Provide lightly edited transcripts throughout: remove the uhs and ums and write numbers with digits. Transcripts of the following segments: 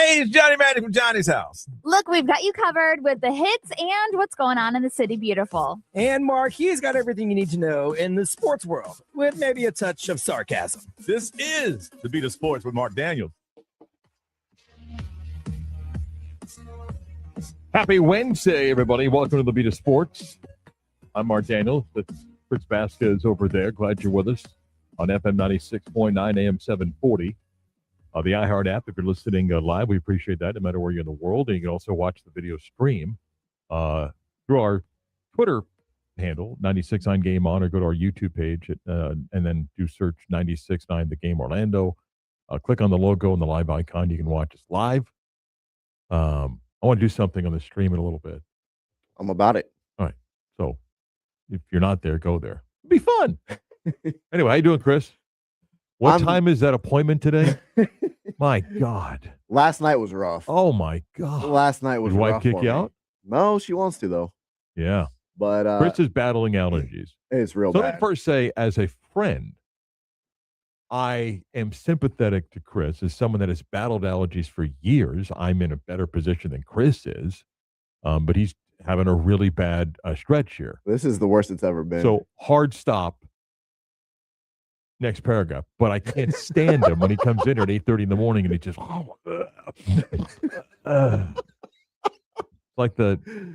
Hey, it's Johnny Magic from Johnny's house. Look, we've got you covered with the hits and what's going on in the city beautiful. And Mark, he's got everything you need to know in the sports world, with maybe a touch of sarcasm. This is the Beat of Sports with Marc Daniels. Happy Wednesday, everybody. Welcome to the Beat of Sports. I'm Marc Daniels. Fritz Vasquez over there. Glad you're with us on FM 96.9 AM 740. The iHeart app, if you're listening live, we appreciate that no matter where you're in the world. And you can also watch the video stream through our Twitter handle, 96.9 Game On, or go to our YouTube page and then do search 96.9 The Game Orlando. Click on the logo and the live icon. You can watch us live. I want to do something on the stream in a little bit. I'm about it. All right. So if you're not there, go there. It'll be fun. Anyway, how you doing, Chris? What time is that appointment today? My God. Last night was rough. Oh, my God. Last night was rough. Did rough. wife kick you out? No, she wants to, though. Yeah. But Chris is battling allergies. It's real So bad. let me first say, as a friend, I am sympathetic to Chris. As someone that has battled allergies for years, I'm in a better position than Chris is. But he's having a really bad stretch here. This is the worst it's ever been. So hard stop. Next paragraph. But I can't stand him when he comes in here at 8:30 in the morning and he just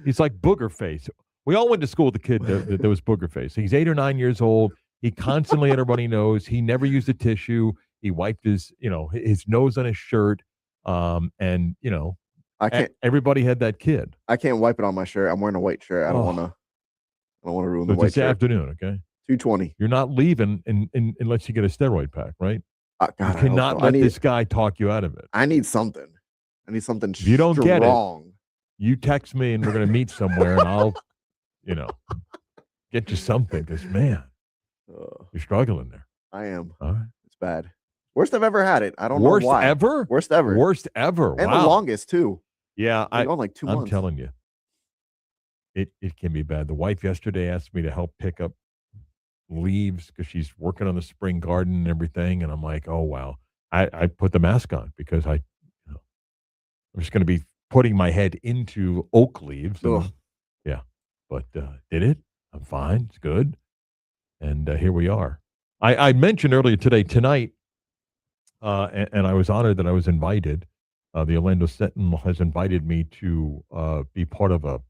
he's like booger face. We all went to school with a kid that was booger face. He's 8 or 9 years old. He constantly let everybody knows. He never used a tissue. He wiped his nose on his shirt. I can't. Everybody had that kid. I can't wipe it on my shirt. I'm wearing a white shirt. I don't want to ruin the white this shirt. Afternoon, okay? 2:20. You're not leaving unless you get a steroid pack, right? God, you cannot let this guy talk you out of it. I need something. I need something if you don't strong. Get it, you text me and we're going to meet somewhere and I'll, get you something because, man, you're struggling there. I am. All right. It's bad. Worst I've ever had it. I don't know why. Worst ever? Worst ever. Worst ever. And wow. the longest, too. Yeah. I'm like 2 months. I'm telling you, it can be bad. The wife yesterday asked me to help pick up leaves because she's working on the spring garden and everything. And I'm like, oh, wow. I put the mask on because I'm just going to be putting my head into oak leaves. And, yeah. But did it? I'm fine. It's good. And here we are. I mentioned earlier tonight, and I was honored that I was invited. The Orlando Sentinel has invited me to be part of a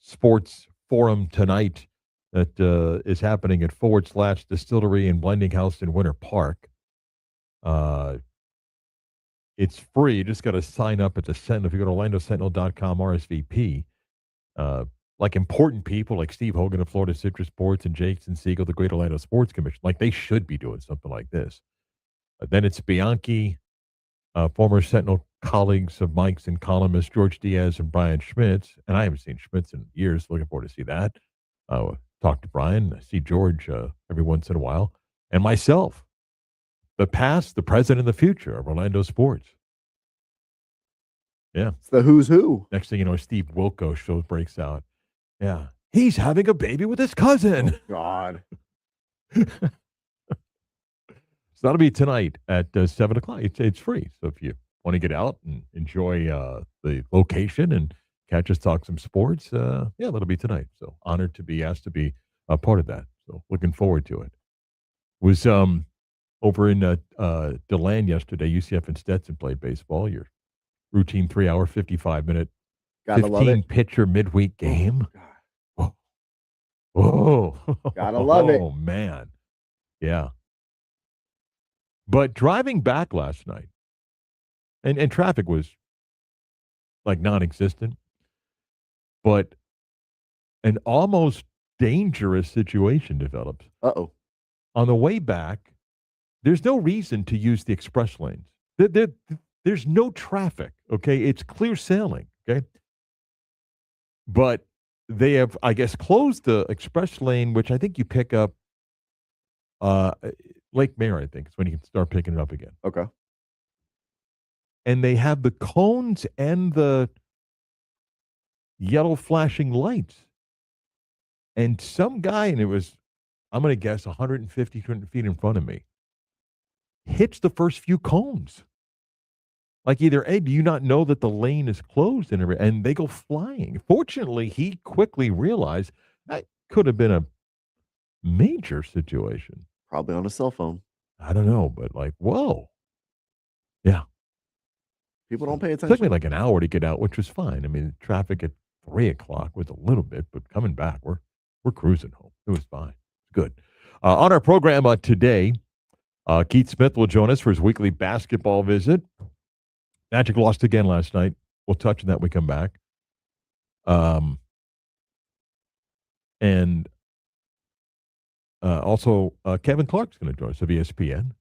sports forum tonight that is happening at / Distillery and Blending House in Winter Park. It's free. You just got to sign up at the Sentinel. If you go to OrlandoSentinel.com RSVP, like important people like Steve Hogan of Florida Citrus Sports and Jason Siegel, the Great Orlando Sports Commission, like they should be doing something like this. Then it's Bianchi, former Sentinel colleagues of Mike's and columnists George Diaz and Brian Schmitz. And I haven't seen Schmitz in years. Looking forward to see that. Talk to Brian, see George every once in a while, and myself, the past, the present, and the future of Orlando sports. Yeah. It's the who's who. Next thing you know, Steve Wilco show breaks out. Yeah. He's having a baby with his cousin. Oh, God. So that'll be tonight at 7 o'clock. It's free. So if you want to get out and enjoy the location and catch us talk some sports, that'll be tonight. So honored to be asked to be a part of that. So looking forward to it. Was over in DeLand yesterday, UCF and Stetson played baseball. Your routine 3-hour, 55-minute, 15-pitcher midweek game. Whoa. Gotta love it. Oh, man. Yeah. But driving back last night, and traffic was like non-existent, but an almost dangerous situation develops. Uh-oh. On the way back, there's no reason to use the express lanes. There's no traffic, okay? It's clear sailing, okay? But they have, I guess, closed the express lane, which I think you pick up Lake Mare, I think, is when you can start picking it up again. Okay. And they have the cones and the yellow flashing lights. And some guy, and it was, I'm going to guess, 150, 200 feet in front of me, hits the first few cones. Like either A, do you not know that the lane is closed and they go flying? Fortunately, he quickly realized that could have been a major situation. Probably on a cell phone. I don't know, but like, whoa. Yeah. People don't pay It took me attention. like an hour to get out, which was fine. I mean, traffic at 3 o'clock was a little bit, but coming back, we're cruising home. It was fine. Good. On our program today, Keith Smith will join us for his weekly basketball visit. Magic lost again last night. We'll touch on that when we come back. And also, Kevin Clark's going to join us of ESPN.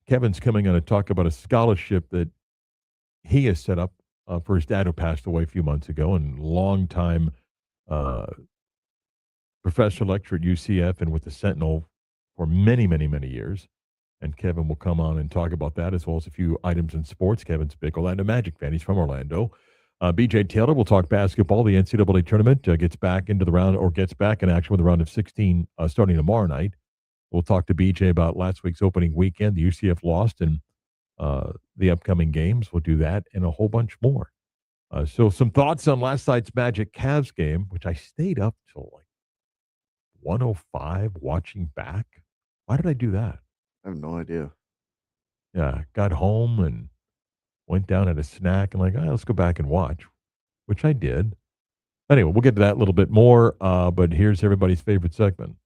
Kevin's coming on to talk about a scholarship that he has set up for his dad who passed away a few months ago, and longtime uh, professor lecturer at UCF and with the Sentinel for many, many, many years. And Kevin will come on and talk about that as well as a few items in sports. Kevin's a big Orlando Magic fan. He's from Orlando. BJ Taylor will talk basketball. The NCAA tournament gets back into the round or gets back in action with the round of 16 starting tomorrow night. We'll talk to BJ about last week's opening weekend. The UCF lost and the upcoming games. We'll do that and a whole bunch more. So some thoughts on last night's Magic Cavs game, which I stayed up till like 1:05 watching back. Why did I do that? I have no idea. Yeah, got home and went down, had a snack, and like, let's go back and watch, which I did. Anyway, we'll get to that a little bit more, but here's everybody's favorite segment.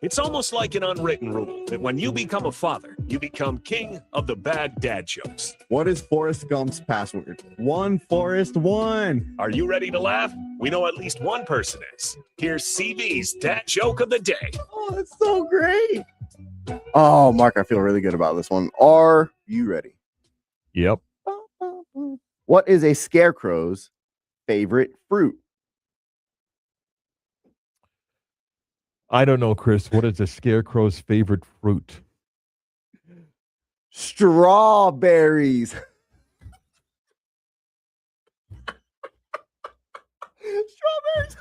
It's almost like an unwritten rule that when you become a father, you become king of the bad dad jokes. What is Forrest Gump's password? One Forrest one. Are you ready to laugh? We know at least one person is. Here's CB's dad joke of the day. Oh, that's so great. Oh, Mark, I feel really good about this one. Are you ready? Yep. What is a scarecrow's favorite fruit? I don't know, Chris. What is a scarecrow's favorite fruit? Strawberries. Strawberries.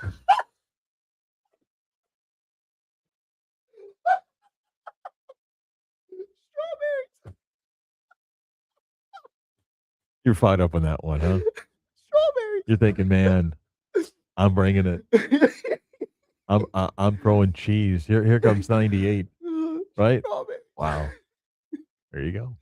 You're fired up on that one, huh? Strawberries. You're thinking, man, I'm bringing it. I'm throwing cheese. Here comes 98, right? Strawberries. Wow. There you go.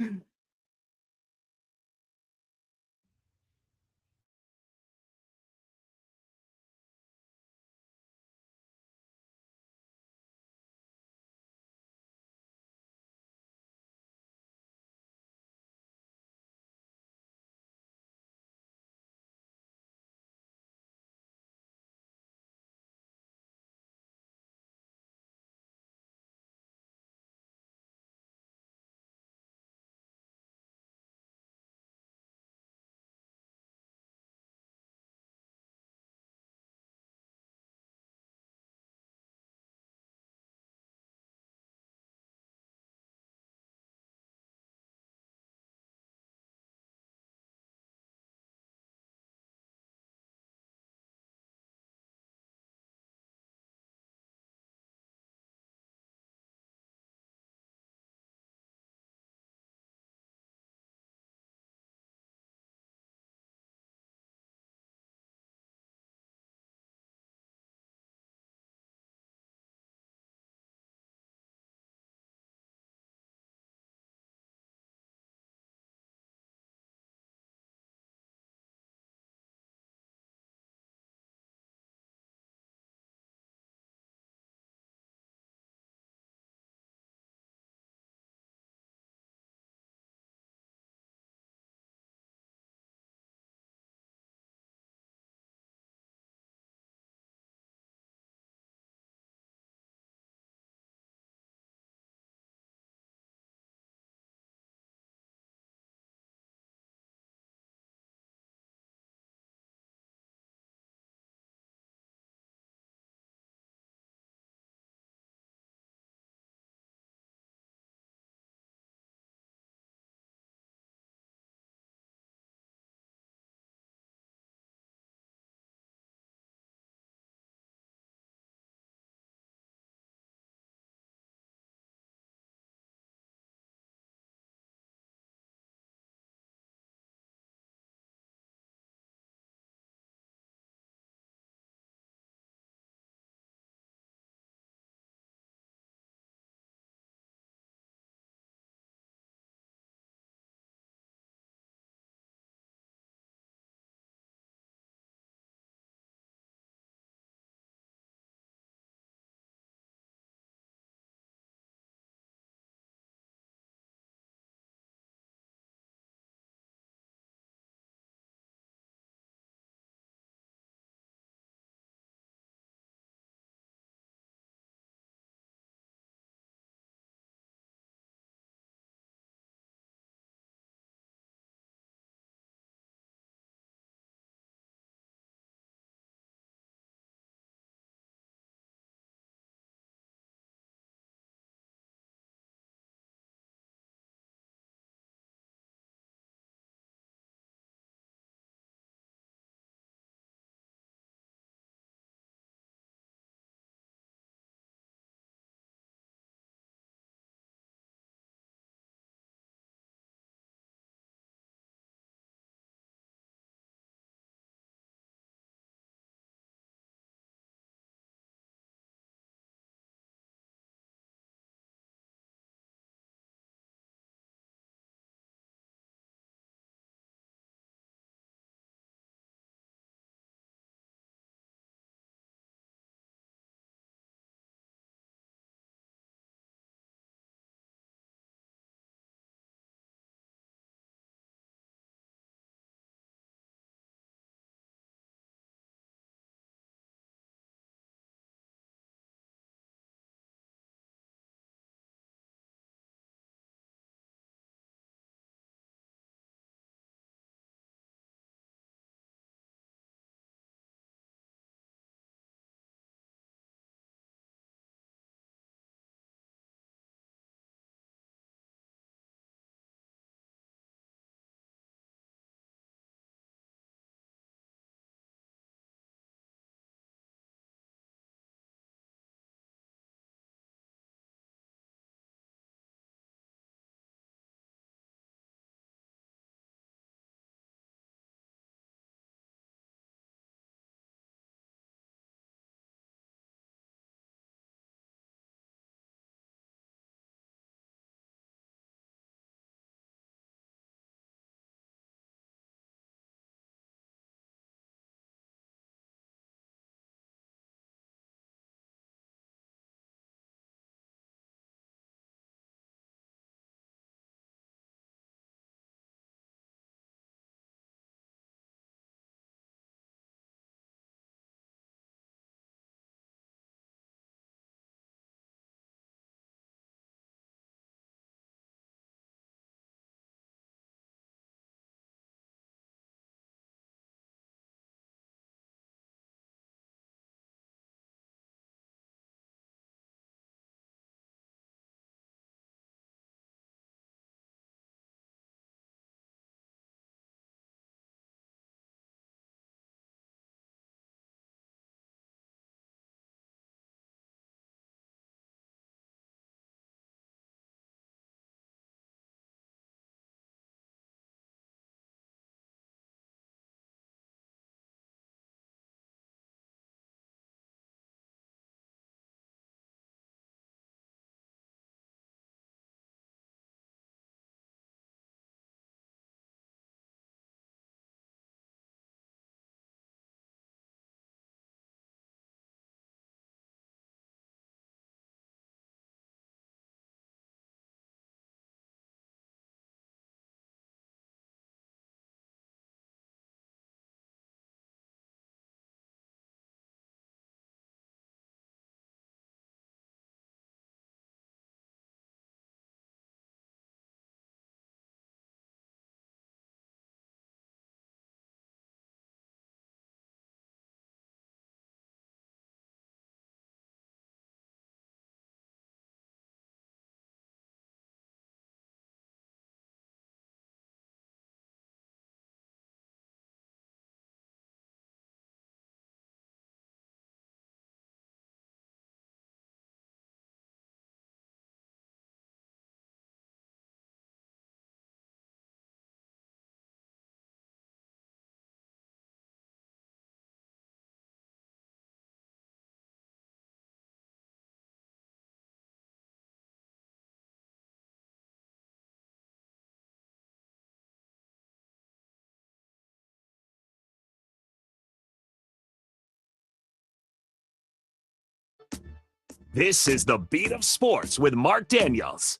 This is the Beat of Sports with Marc Daniels.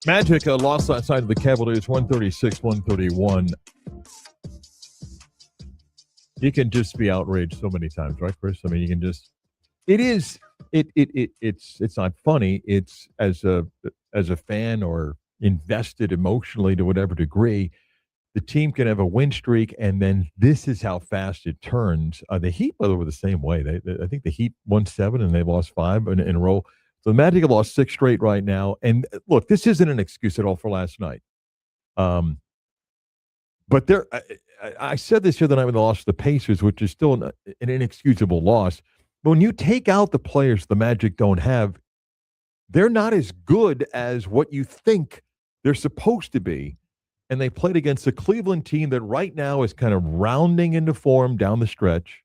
Magic lost last night to the Cavaliers 136-131. You can just be outraged so many times, right, Chris? I mean, you can just it's not funny. It's as a fan or invested emotionally to whatever degree, the team can have a win streak, and then this is how fast it turns. The Heat, by the way, were the same way. I think the Heat won 7 and they've lost 5 in a row. So the Magic have lost 6 straight right now. And look, this isn't an excuse at all for last night. But I said this the other night when they lost to the Pacers, which is still an inexcusable loss. But when you take out the players the Magic don't have, they're not as good as what you think they're supposed to be. And they played against a Cleveland team that right now is kind of rounding into form down the stretch.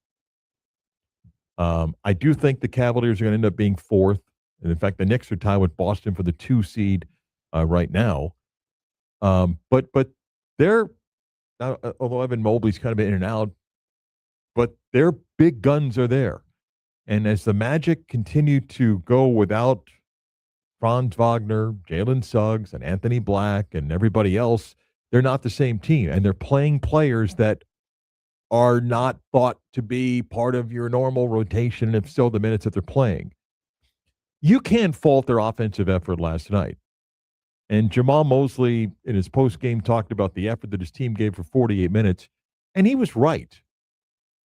I do think the Cavaliers are going to end up being 4th. And in fact, the Knicks are tied with Boston for the 2 seed right now. But they're, although Evan Mobley's kind of in and out, but their big guns are there. And as the Magic continue to go without Franz Wagner, Jalen Suggs, and Anthony Black, and everybody else, they're not the same team. And they're playing players that are not thought to be part of your normal rotation, and if so, the minutes that they're playing. You can't fault their offensive effort last night. And Jamal Mosley, in his postgame, talked about the effort that his team gave for 48 minutes, and he was right.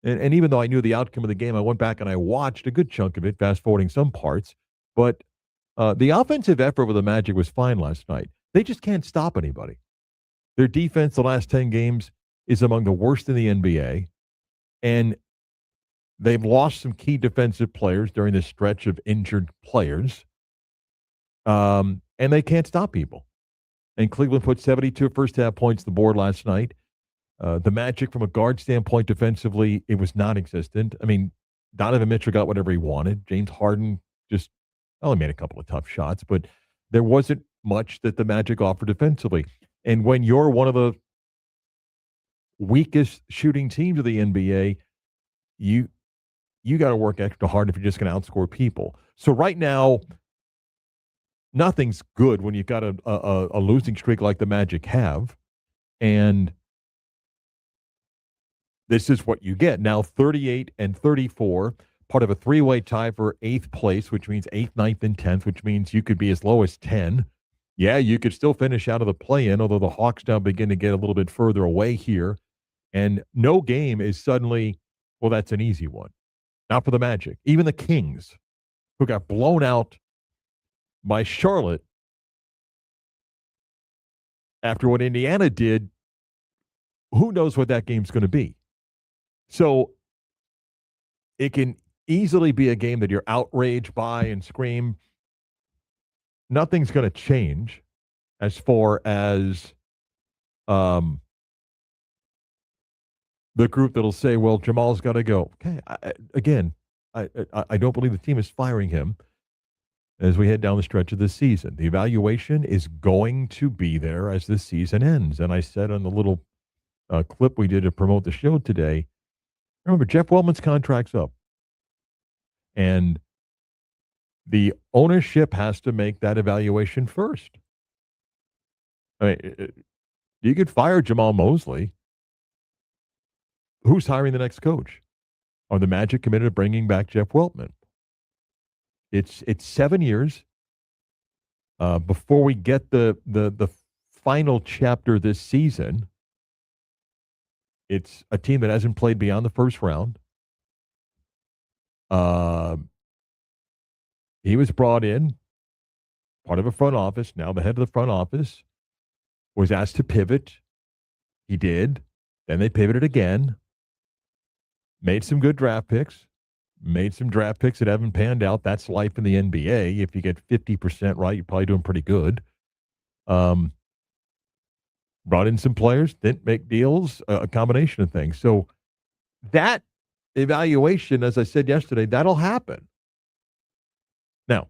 And even though I knew the outcome of the game, I went back and I watched a good chunk of it, fast-forwarding some parts. But the offensive effort with the Magic was fine last night. They just can't stop anybody. Their defense the last 10 games is among the worst in the NBA, and they've lost some key defensive players during this stretch of injured players, and they can't stop people. And Cleveland put 72 first-half points on the board last night. The Magic, from a guard standpoint, defensively, it was non-existent. I mean, Donovan Mitchell got whatever he wanted. James Harden just only made a couple of tough shots, but there wasn't much that the Magic offered defensively. And when you're one of the weakest shooting teams of the NBA, you got to work extra hard if you're just going to outscore people. So right now, nothing's good when you've got a losing streak like the Magic have. And this is what you get. Now 38 and 34, part of a 3-way tie for 8th place, which means 8th, 9th, and 10th, which means you could be as low as 10. Yeah, you could still finish out of the play-in, although the Hawks now begin to get a little bit further away here. And no game is suddenly, well, that's an easy one. Not for the Magic. Even the Kings, who got blown out by Charlotte after what Indiana did, who knows what that game's going to be. So it can easily be a game that you're outraged by and scream. Nothing's going to change as far as the group that'll say, well, Jamal's got to go. Okay, I don't believe the team is firing him as we head down the stretch of this season. The evaluation is going to be there as this season ends. And I said on the little clip we did to promote the show today, remember, Jeff Weltman's contract's up. And the ownership has to make that evaluation first. I mean, you could fire Jamal Mosley. Who's hiring the next coach? Are the Magic committed to bringing back Jeff Weltman? It's 7 years before we get the final chapter this season. It's a team that hasn't played beyond the first round. He was brought in, part of a front office. Now the head of the front office was asked to pivot. He did. Then they pivoted again. Made some good draft picks. Made some draft picks that haven't panned out. That's life in the NBA. If you get 50% right, you're probably doing pretty good. Brought in some players, didn't make deals, a combination of things. So that evaluation, as I said yesterday, that'll happen. Now,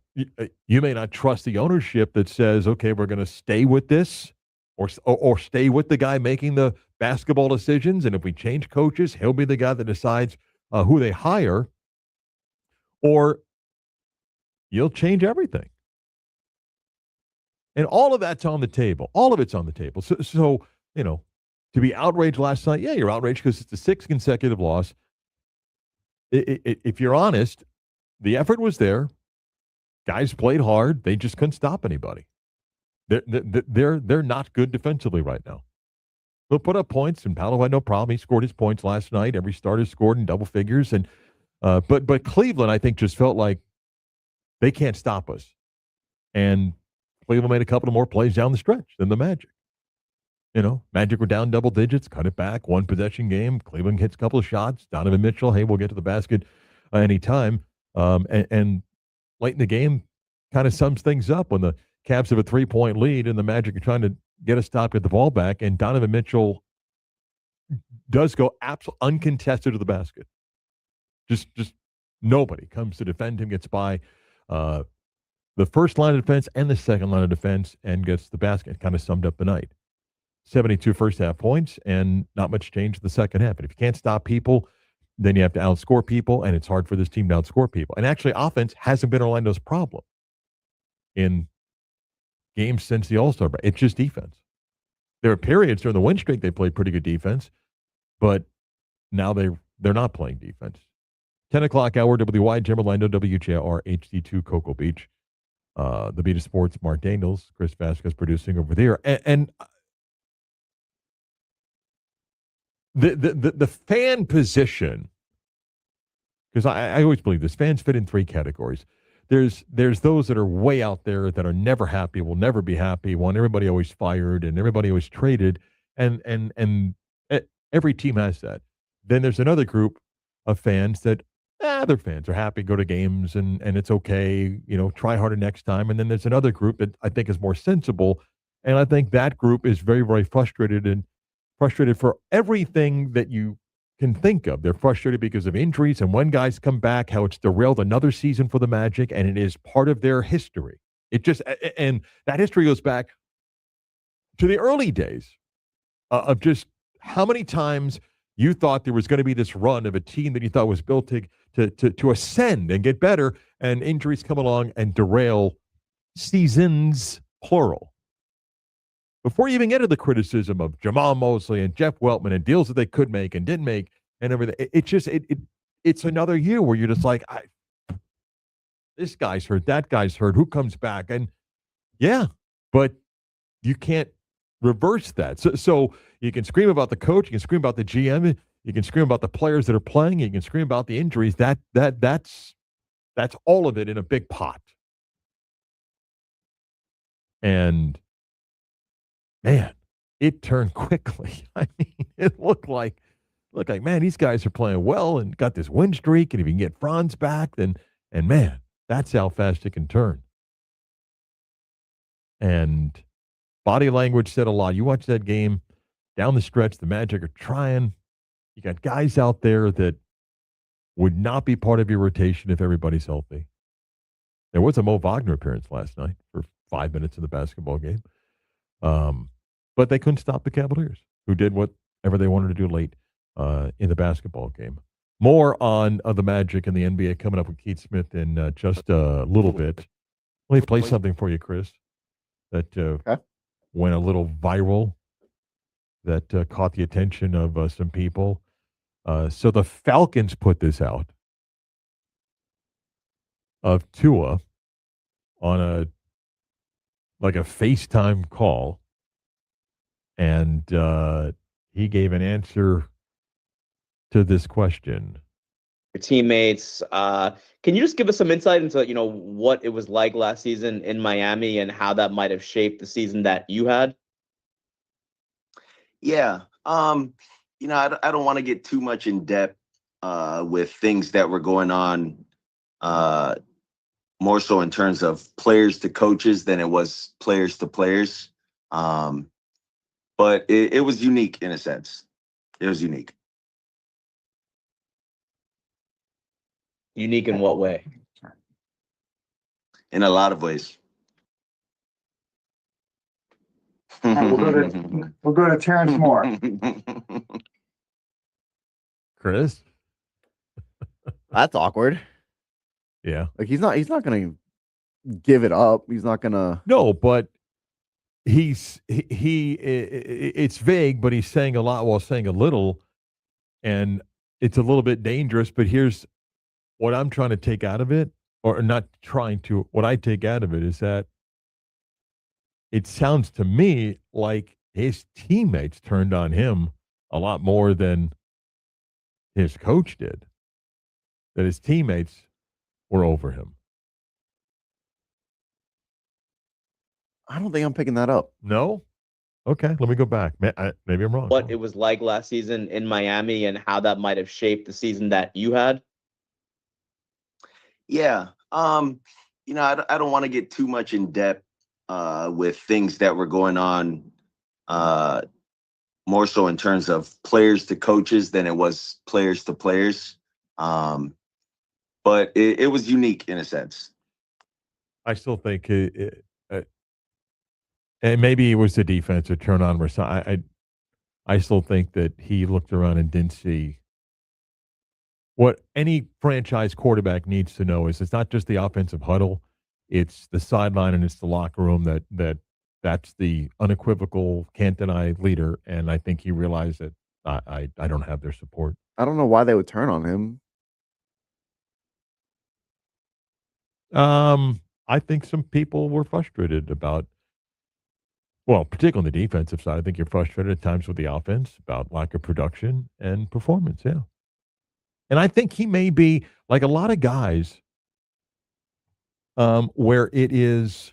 you may not trust the ownership that says, okay, we're going to stay with this or stay with the guy making the basketball decisions. And if we change coaches, he'll be the guy that decides who they hire, or you'll change everything. And all of that's on the table. All of it's on the table. So to be outraged last night, yeah, you're outraged because it's the 6th consecutive loss. If you're honest, the effort was there. Guys played hard. They just couldn't stop anybody. They're not good defensively right now. They'll put up points, and Paolo had no problem. He scored his points last night. Every starter scored in double figures, and but Cleveland, I think, just felt like they can't stop us. And Cleveland made a couple of more plays down the stretch than the Magic. Magic were down double digits, cut it back, 1-possession game. Cleveland hits a couple of shots. Donovan Mitchell, hey, we'll get to the basket anytime. And late in the game, kind of sums things up when the Cavs have a 3-point lead and the Magic are trying to get a stop, get the ball back, and Donovan Mitchell does go absolutely uncontested to the basket. Just nobody comes to defend him, gets by the first line of defense and the second line of defense and gets the basket. Kind of summed up the night. 72 first half points and not much change in the second half. And if you can't stop people, then you have to outscore people, and it's hard for this team to outscore people. And actually, offense hasn't been Orlando's problem in games since the All-Star break. It's just defense. There are periods during the win streak they played pretty good defense, but now they're not playing defense. 10 o'clock hour, WY, Jim Orlando, WJR, HD2, Cocoa Beach. The Beat of Sports, Marc Daniels, Chris Vasquez producing over there. And the fan position, because I always believe this, fans fit in 3 categories. There's those that are way out there that are never happy, will never be happy, want everybody always fired and everybody always traded, and every team has that. Then there's another group of fans that they're fans, they're happy, go to games, and it's okay, try harder next time. And then there's another group that I think is more sensible, and I think that group is very, very frustrated for everything that you can think of. They're frustrated because of injuries, and when guys come back, how it's derailed another season for the Magic, and it is part of their history. And that history goes back to the early days of just how many times you thought there was going to be this run of a team that you thought was built to ascend and get better, and injuries come along and derail seasons, plural. Before you even get to the criticism of Jamal Mosley and Jeff Weltman and deals that they could make and didn't make and everything, it's another year where you're just like, this guy's hurt, that guy's hurt, who comes back? And yeah, but you can't reverse that. So you can scream about the coach, you can scream about the GM, you can scream about the players that are playing, you can scream about the injuries. That's all of it in a big pot. And man, it turned quickly. I mean, it looked like, man, these guys are playing well and got this win streak, and if you can get Franz back, then, and man, that's how fast it can turn. And body language said a lot. You watch that game down the stretch, the Magic are trying. You got guys out there that would not be part of your rotation if everybody's healthy. There was a Mo Wagner appearance last night for 5 minutes in the basketball game. But they couldn't stop the Cavaliers, who did whatever they wanted to do late in the basketball game. More on the Magic and the NBA coming up with Keith Smith in just a little bit. Let me play something for you, Chris, that went a little viral, that caught the attention of some people. So the Falcons put this out of Tua on a FaceTime call. And he gave an answer to this question. Your teammates, can you just give us some insight into, what it was like last season in Miami and how that might have shaped the season that you had? Yeah. I don't want to get too much in depth with things that were going on, more so in terms of players to coaches than it was players to players. But it was unique in a sense. It was unique. Unique in what way? In a lot of ways. We'll go to Terrence Moore. Chris? That's awkward. Yeah. Like he's not gonna give it up. He's not gonna. No, but it's vague, but he's saying a lot while saying a little, and it's a little bit dangerous. But here's what I'm trying to take out of it, or not trying to, what I take out of it is that it sounds to me like his teammates turned on him a lot more than his coach did. That his teammates were over him. I don't think I'm picking that up. No? Okay, let me go back. Maybe I'm wrong. What it was like last season in Miami and how that might have shaped the season that you had? Yeah. I don't want to get too much in depth with things that were going on, more so in terms of players to coaches than it was players to players. But it was unique in a sense. I still think and maybe it was the defense or turn on. I still think that he looked around and didn't see what any franchise quarterback needs to know is it's not just the offensive huddle, it's the sideline and it's the locker room that's the unequivocal, can't deny leader. And I think he realized that I don't have their support. I don't know why they would turn on him. I think some people were frustrated about, well, particularly on the defensive side. I think you're frustrated at times with the offense about lack of production and performance. Yeah. And I think he may be like a lot of guys where is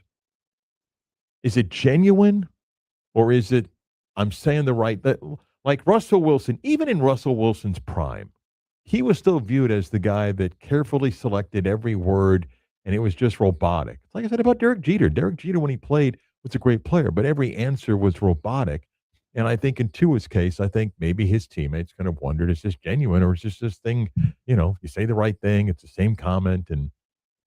it genuine or is it, I'm saying the right, that like Russell Wilson, even in Russell Wilson's prime, he was still viewed as the guy that carefully selected every word and it was just robotic. Like I said about Derek Jeter. Derek Jeter, when he played, was a great player, but every answer was robotic. And I think in Tua's case, I think maybe his teammates kind of wondered, is this genuine or is this thing, you say the right thing, it's the same comment. And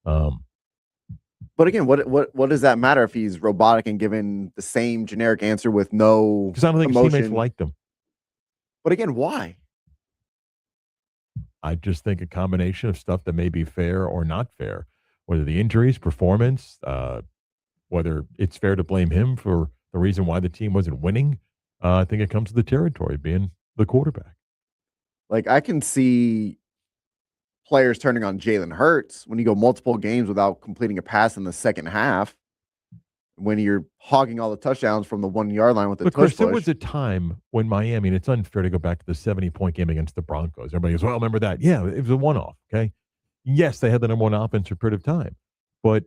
But again, what does that matter if he's robotic and given the same generic answer with no because I don't think his emotion? teammates liked him. But again, why? I just think a combination of stuff that may be fair or not fair, whether the injuries, performance, whether it's fair to blame him for the reason why the team wasn't winning. I think it comes to the territory being the quarterback. Like I can see players turning on Jalen Hurts when you go multiple games without completing a pass in the second half, when you're hogging all the touchdowns from the 1 yard line with the But tush Chris, there push. was a time when Miami, and it's unfair to go back to the 70-point game against the Broncos. Everybody goes, well, remember that? Yeah, it was a one-off, okay? Yes, they had the number one offense for a period of time, but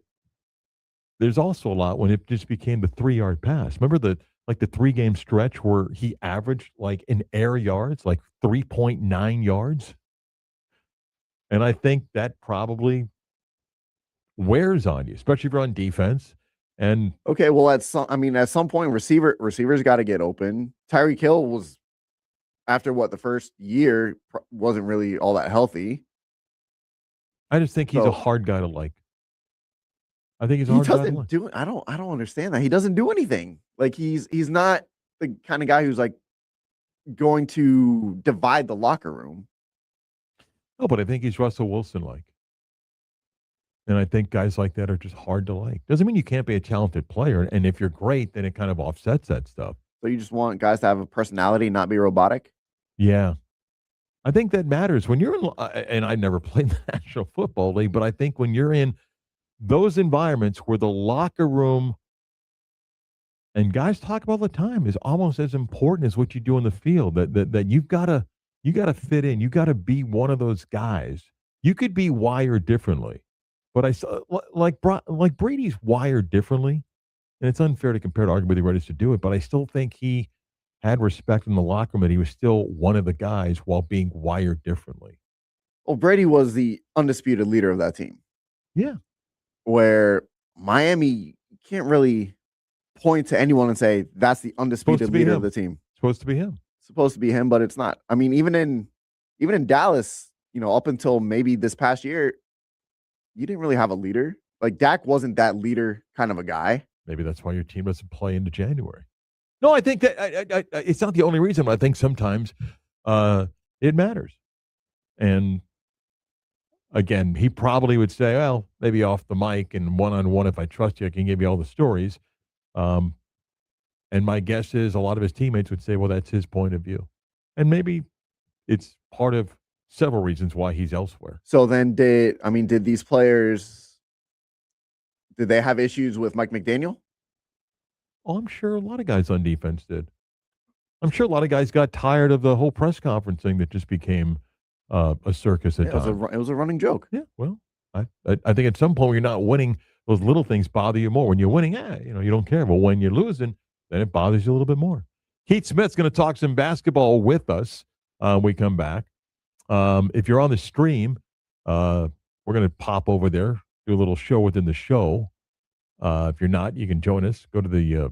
there's also a lot when it just became the 3-yard pass. Remember the 3-game stretch where he averaged like in air yards, like 3.9 yards? And I think that probably wears on you, especially if you're on defense. And okay, well, at some point, receivers got to get open. Tyreek Hill was, after the first year wasn't really all that healthy. I just think he's a hard guy to like. I think he's a He hard guy to doesn't like. do. I don't understand that. He doesn't do anything. Like he's not the kind of guy who's like going to divide the locker room. No, but I think he's Russell Wilson like. And I think guys like that are just hard to like. Doesn't mean you can't be a talented player. And if you're great, then it kind of offsets that stuff. So you just want guys to have a personality, not be robotic? Yeah. I think that matters. When you're in, and I never played the National Football League, but I think when you're in those environments where the locker room, and guys talk about all the time, is almost as important as what you do in the field, that you've got to fit in. You got to be one of those guys. You could be wired differently. But I saw like Brady's wired differently, and it's unfair to compare to arguably the ready to do it. But I still think he had respect in the locker room, and he was still one of the guys while being wired differently. Well, Brady was the undisputed leader of that team. Yeah, where Miami can't really point to anyone and say that's the undisputed leader of the team. Supposed to be him. Supposed to be him, but it's not. I mean, even in Dallas, up until maybe this past year, you didn't really have a leader. Like Dak wasn't that leader kind of a guy. Maybe that's why your team doesn't play into January. No, I think that it's not the only reason, but I think sometimes it matters. And again, he probably would say, well, maybe off the mic and one-on-one, if I trust you, I can give you all the stories. And my guess is a lot of his teammates would say, well, that's his point of view. And maybe it's part of several reasons why he's elsewhere. So then did these players, did they have issues with Mike McDaniel? Oh, I'm sure a lot of guys on defense did. I'm sure a lot of guys got tired of the whole press conference thing that just became a circus at Yeah, times. it was a running joke. Yeah, well, I think at some point when you're not winning, those little things bother you more. When you're winning, you don't care. But when you're losing, then it bothers you a little bit more. Keith Smith's going to talk some basketball with us when we come back. If you're on the stream, we're going to pop over there, do a little show within the show. If you're not, you can join us. Go to the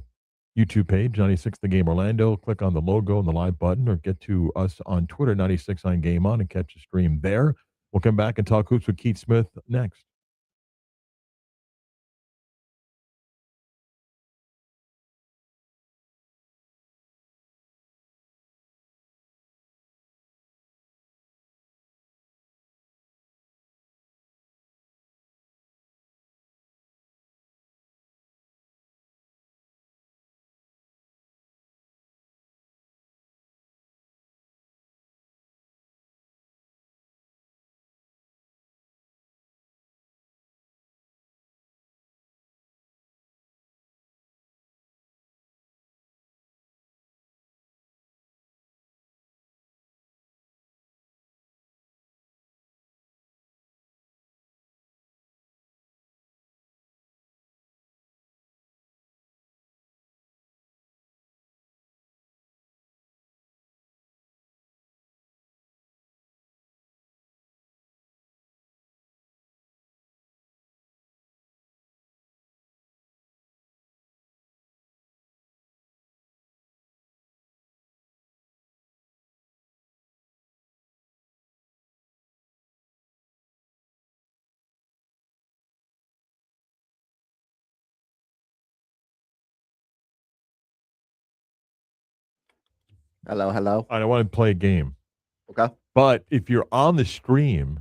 YouTube page, 96 The Game Orlando. Click on the logo and the live button, or get to us on Twitter, 96 on Game On, and catch the stream there. We'll come back and talk hoops with Keith Smith next. Hello. All right, I want to play a game. Okay. But if you're on the stream,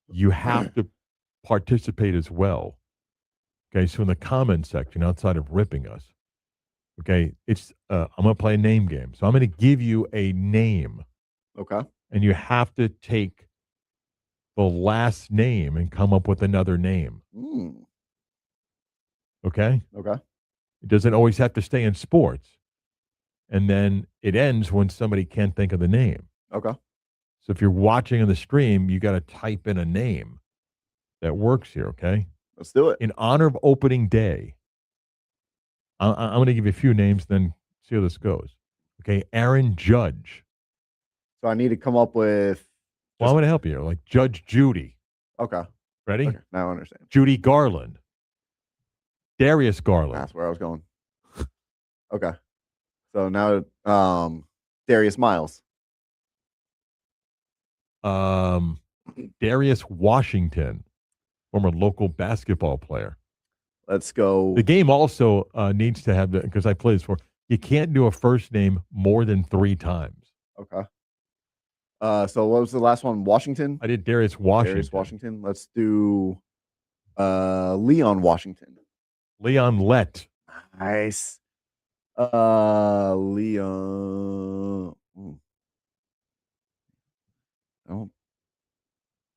you have to participate as well. Okay, so in the comment section, outside of ripping us, okay, it's I'm going to play a name game. So I'm going to give you a name, Okay. and you have to take the last name and come up with another name. Okay? Okay. It doesn't always have to stay in sports. And then it ends when somebody can't think of the name. Okay. So if you're watching on the stream, you got to type in a name that works here, okay? Let's do it. In honor of opening day, I'm going to give you a few names, then see how this goes. Okay, Aaron Judge. So I need to come up with. Well, I'm going to help you. Like Judge Judy. Okay. Ready? Okay. Now I understand. Judy Garland. Darius Garland. That's where I was going. Okay. So now, Darius Miles. Darius Washington, former local basketball player. Let's go. The game also needs to have, because I played this before, you can't do a first name more than 3 times. Okay. So what was the last one? Washington? I did Darius Washington. Darius Washington. Let's do Leon Washington. Leon Lett. Nice. Leon.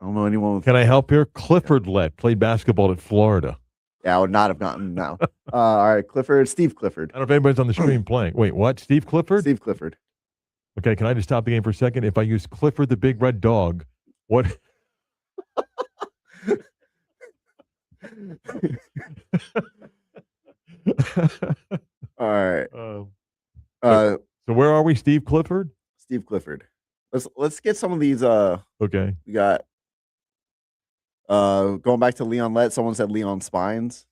I don't know anyone with. Can I help here? Clifford Lett played basketball at Florida. Yeah, I would not have gotten now. All right, Clifford. Steve Clifford. I don't know if anybody's on the stream playing. Wait, what? Steve Clifford? Steve Clifford. Okay, can I just stop the game for a second? If I use Clifford the Big Red Dog, what? All right. So where are we, Steve Clifford? Steve Clifford. Let's get some of these. Okay. We got. Going back to Leon Lett. Someone said Leon Spines.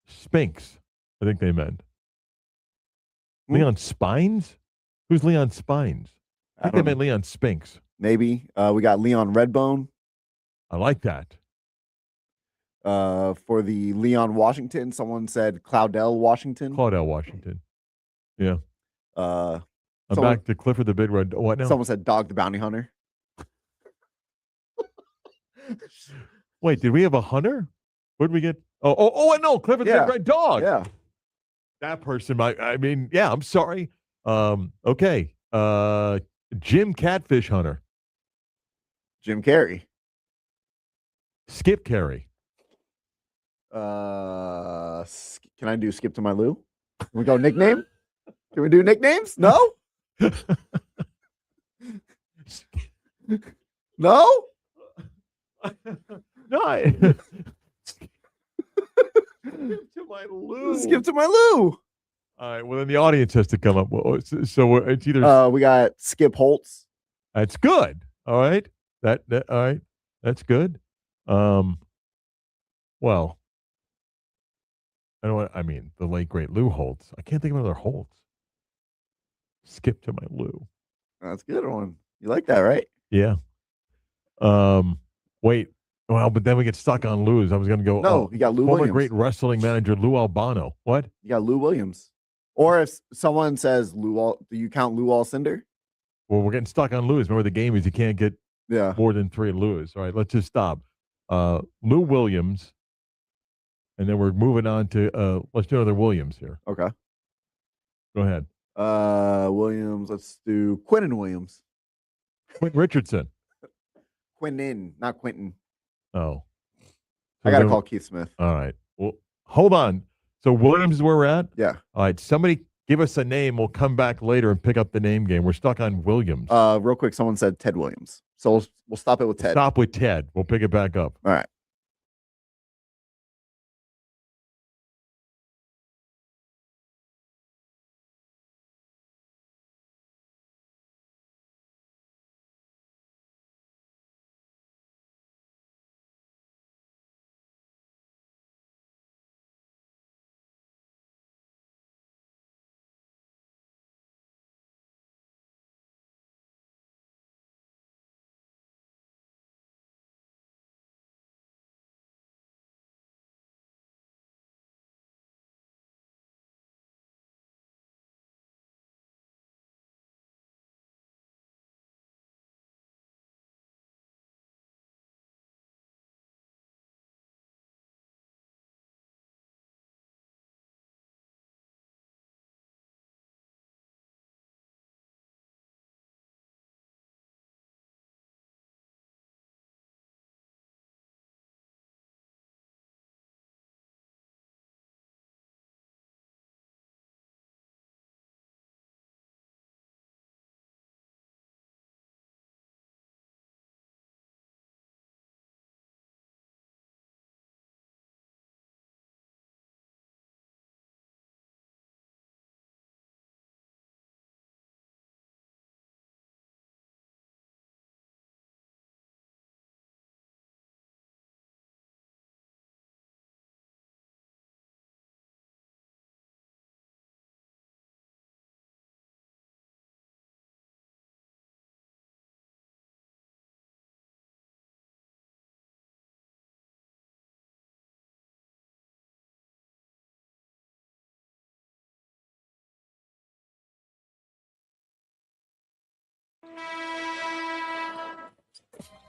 Spinks, I think they meant. Leon Spines? Who's Leon Spines? I think they meant Leon Spinks. Maybe. We got Leon Redbone. I like that. For the Leon Washington, someone said Claudel Washington. Claudel Washington. Yeah. Uh, I'm someone, back to Clifford the Big Red. What now? someone said Dog the Bounty Hunter. Wait, did we have a hunter? What did we get? Oh, no, Clifford the Yeah. Big Red Dog. Yeah. That person might, I mean, yeah, I'm sorry. Okay. Jim Catfish Hunter. Jim Carrey. Skip Carey. Can I do Skip to My Lou? Can we go nickname? Can we do nicknames? No? No? No. Skip to my Lou. Skip to My Lou. All right. Well, then the audience has to come up. Well, so it's either. We got Skip Holtz. That's good. All right. That all right. That's good. Well, I mean, the late great Lou Holtz. I can't think of another Holtz. Skip to my Lou. That's a good one. You like that, right? Yeah. Wait. Well, but then we get stuck on Lou's. I was going to go. No, you got Lou former Williams. great wrestling manager Lou Albano. What? You got Lou Williams. Or if someone says do you count Lou Alcindor? Well, we're getting stuck on Lou's. Remember, the game is you can't get more than 3 Lou's. All right, let's just stop. Lou Williams, and then we're moving on to let's do another Williams here. Okay. Go ahead. Williams. Let's do Quentin Williams. Quentin Richardson. Quentin, not Quentin. Oh. I got to call Keith Smith. All right. Well, hold on. So Williams is where we're at? Yeah. All right. Somebody give us a name. We'll come back later and pick up the name game. We're stuck on Williams. Real quick, someone said Ted Williams. So we'll stop it with Ted. Stop with Ted. We'll pick it back up. All right.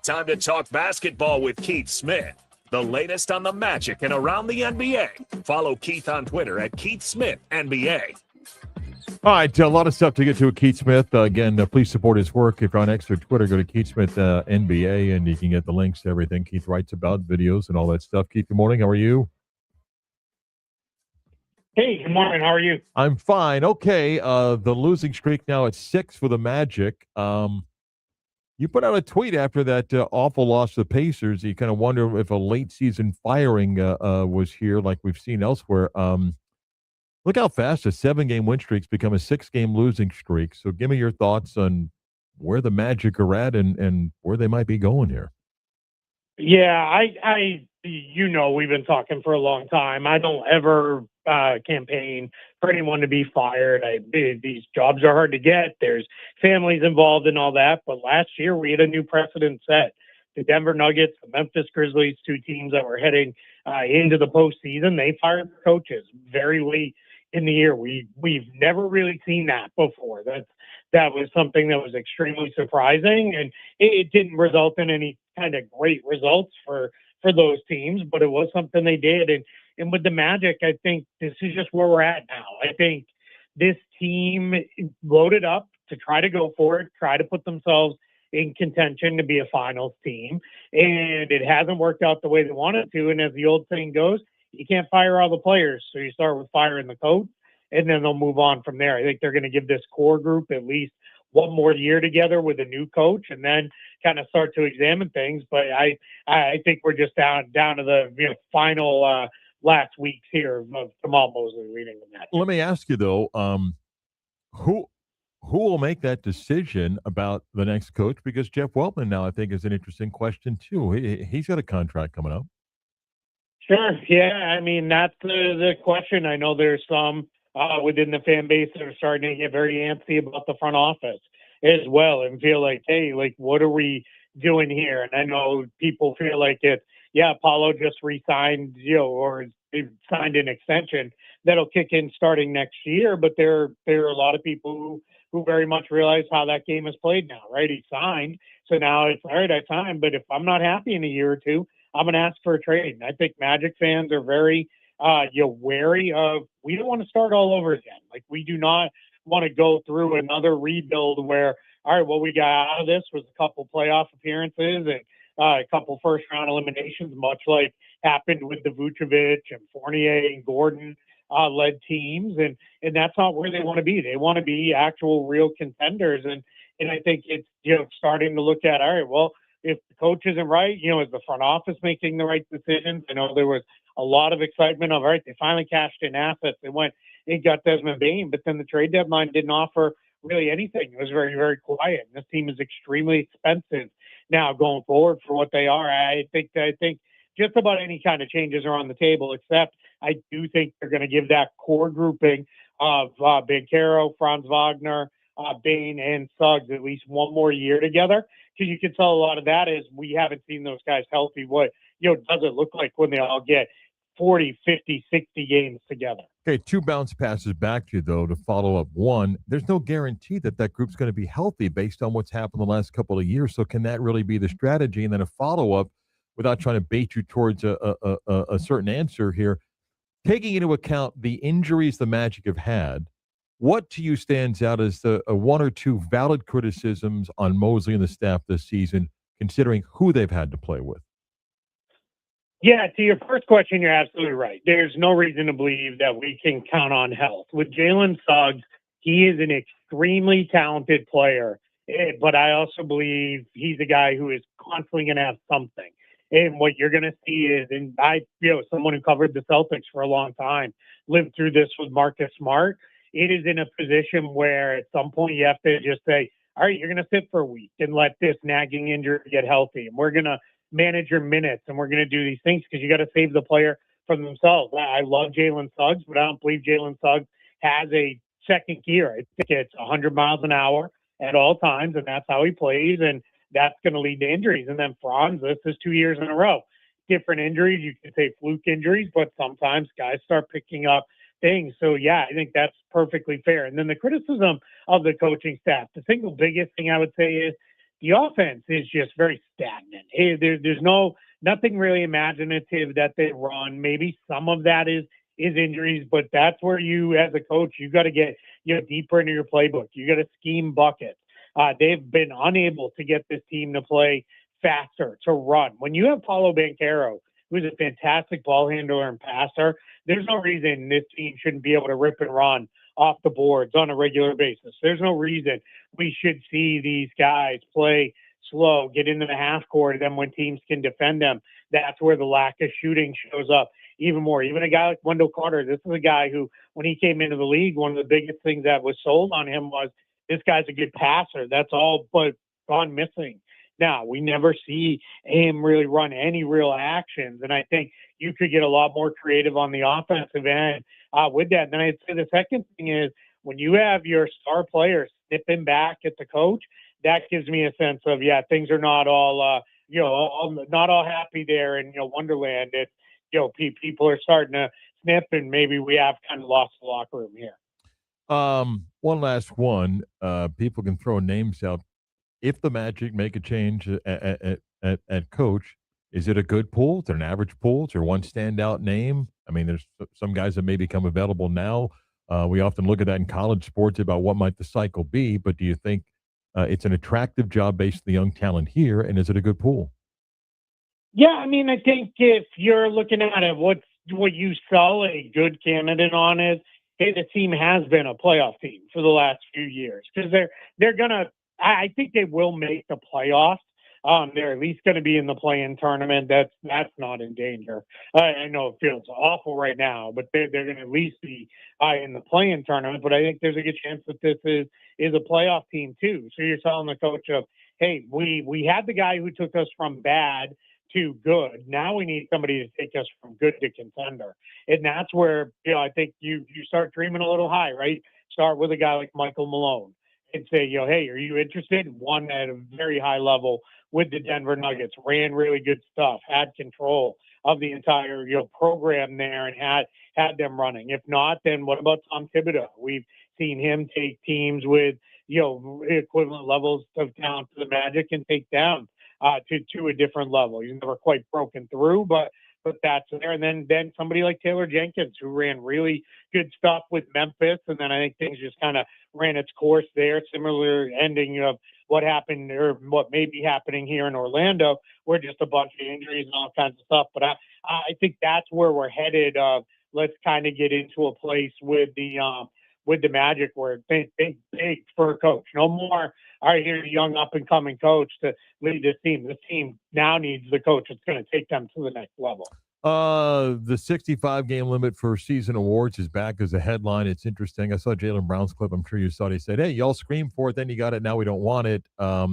Time to talk basketball with Keith Smith. The latest on the Magic and around the NBA. Follow Keith on Twitter at Keith Smith NBA. All right, a lot of stuff to get to with Keith Smith. Again, please support his work. If you're on X or Twitter, go to Keith Smith NBA, and you can get the links to everything Keith writes about, videos, and all that stuff. Keith, good morning. How are you? Hey, good morning. How are you? I'm fine. Okay, the losing streak now at 6 for the Magic. You put out a tweet after that awful loss to the Pacers. You kind of wonder if a late season firing was here, like we've seen elsewhere. Look how fast a 7-game win streak's become a 6-game losing streak. So give me your thoughts on where the Magic are at and where they might be going here. Yeah, we've been talking for a long time. I don't ever campaign for anyone to be fired. These jobs are hard to get. There's families involved and all that. But last year we had a new precedent set. The Denver Nuggets, the Memphis Grizzlies, 2 teams that were heading into the postseason, they fired their coaches very late in the year. We've never really seen that before. That was something that was extremely surprising, and it didn't result in any kind of great results for those teams, but it was something they did. And with the Magic, I think this is just where we're at now. I think this team loaded up to try to go for it, try to put themselves in contention to be a finals team, and it hasn't worked out the way they wanted to. And as the old saying goes, you can't fire all the players, so you start with firing the coach, and then they'll move on from there. I think they're going to give this core group at least one more year together with a new coach, and then kind of start to examine things. But I think we're just down to the final last weeks here of Jamal Mosley leading the match. Let me ask you though, who will make that decision about the next coach? Because Jeff Weltman now, I think, is an interesting question too. He's got a contract coming up. Sure. Yeah. I mean, that's the question. I know there's some within the fan base that are starting to get very antsy about the front office as well and feel like, hey, like, what are we doing here? And I know people feel like Paulo just re-signed, or they've signed an extension that'll kick in starting next year. But there are a lot of people who very much realize how that game is played now, right? He signed. So now it's, all right, I signed, but if I'm not happy in a year or two, I'm going to ask for a trade. And I think Magic fans are very wary of, we don't want to start all over again. Like, we do not want to go through another rebuild where, all right, what we got out of this was a couple playoff appearances and a couple first round eliminations, much like happened with the Vucevic and Fournier and Gordon led teams. And that's not where they want to be. They want to be actual real contenders. And I think it's, starting to look at, all right, well, if the coach isn't right, is the front office making the right decisions? I know there was a lot of excitement of, all right, they finally cashed in assets. They went and got Desmond Bain, but then the trade deadline didn't offer really anything. It was very, very quiet. And this team is extremely expensive now going forward for what they are. I think just about any kind of changes are on the table, except I do think they're going to give that core grouping of Banchero, Franz Wagner, Bain, and Suggs at least one more year together. Because you can tell a lot of that is we haven't seen those guys healthy. What does it look like when they all get 40, 50, 60 games together? Okay, 2 bounce passes back to you, though, to follow up. One, there's no guarantee that group's going to be healthy based on what's happened the last couple of years. So can that really be the strategy? And then a follow-up, without trying to bait you towards a certain answer here, taking into account the injuries the Magic have had, what to you stands out as the one or two valid criticisms on Mosley and the staff this season, considering who they've had to play with? Yeah, to your first question, you're absolutely right. There's no reason to believe that we can count on health. With Jalen Suggs, he is an extremely talented player, but I also believe he's a guy who is constantly going to have something. And what you're going to see is, and someone who covered the Celtics for a long time, lived through this with Marcus Smart, it is in a position where at some point you have to just say, all right, you're going to sit for a week and let this nagging injury get healthy. And we're going to manage your minutes and we're going to do these things because you got to save the player from themselves. I love Jalen Suggs, but I don't believe Jalen Suggs has a second gear. I think it's 100 miles an hour at all times, and that's how he plays, and that's going to lead to injuries. And then Franz, this is 2 years in a row. Different injuries, you can say fluke injuries, but sometimes guys start picking up things. So, yeah, I think that's perfectly fair. And then the criticism of the coaching staff, the single biggest thing I would say is the offense is just very stagnant. Hey, there's nothing really imaginative that they run. Maybe some of that is injuries, but that's where you, as a coach, you got to get deeper into your playbook. You got to scheme buckets. They've been unable to get this team to play faster, to run. When you have Paulo Banchero, who's a fantastic ball handler and passer, there's no reason this team shouldn't be able to rip and run off the boards on a regular basis. There's no reason we should see these guys play slow, get into the half court, and then when teams can defend them, that's where the lack of shooting shows up even more. Even a guy like Wendell Carter, this is a guy who, when he came into the league, one of the biggest things that was sold on him was this guy's a good passer. That's all but gone missing. Now, we never see him really run any real actions, and I think you could get a lot more creative on the offensive end with that. And then I'd say the second thing is when you have your star players snipping back at the coach, that gives me a sense of, things are not all, not all happy there in, Wonderland. It's, people are starting to Smith, and maybe we have kind of lost the locker room here. One last one. People can throw names out. If the Magic make a change at coach, is it a good pool? Is it an average pool? Is there one standout name? I mean, there's some guys that may become available now. We often look at that in college sports about what might the cycle be, but do you think it's an attractive job based on the young talent here, and is it a good pool? Yeah, I mean, I think if you're looking at it, what you sell a good candidate on is, hey, the team has been a playoff team for the last few years, because they're gonna. I think they will make the playoffs. They're at least going to be in the play-in tournament. That's not in danger. I know it feels awful right now, but they're going to at least be in the play-in tournament. But I think there's a good chance that this is a playoff team too. So you're telling the coach of, hey, we had the guy who took us from bad to good. Now we need somebody to take us from good to contender. And that's where, I think you start dreaming a little high, right? Start with a guy like Michael Malone and say, hey, are you interested? One at a very high level with the Denver Nuggets, ran really good stuff, had control of the entire, program there, and had them running. If not, then what about Tom Thibodeau? We've seen him take teams with, equivalent levels of talent to the Magic and take them to a different level. He's never quite broken through, but that's there. And then somebody like Taylor Jenkins, who ran really good stuff with Memphis, and then I think things just kind of ran its course there. Similar ending of what happened or what may be happening here in Orlando, where just a bunch of injuries and all kinds of stuff. But I think that's where we're headed. Let's kind of get into a place with the Magic where it's big for a coach. No more, all right, here's a young up-and-coming coach to lead this team. This team now needs the coach that's going to take them to the next level. The 65 game limit for season awards is back as a headline. It's interesting. I saw Jaylen Brown's clip. I'm sure you saw it. He said, hey, y'all screamed for it, then you got it. Now we don't want it. I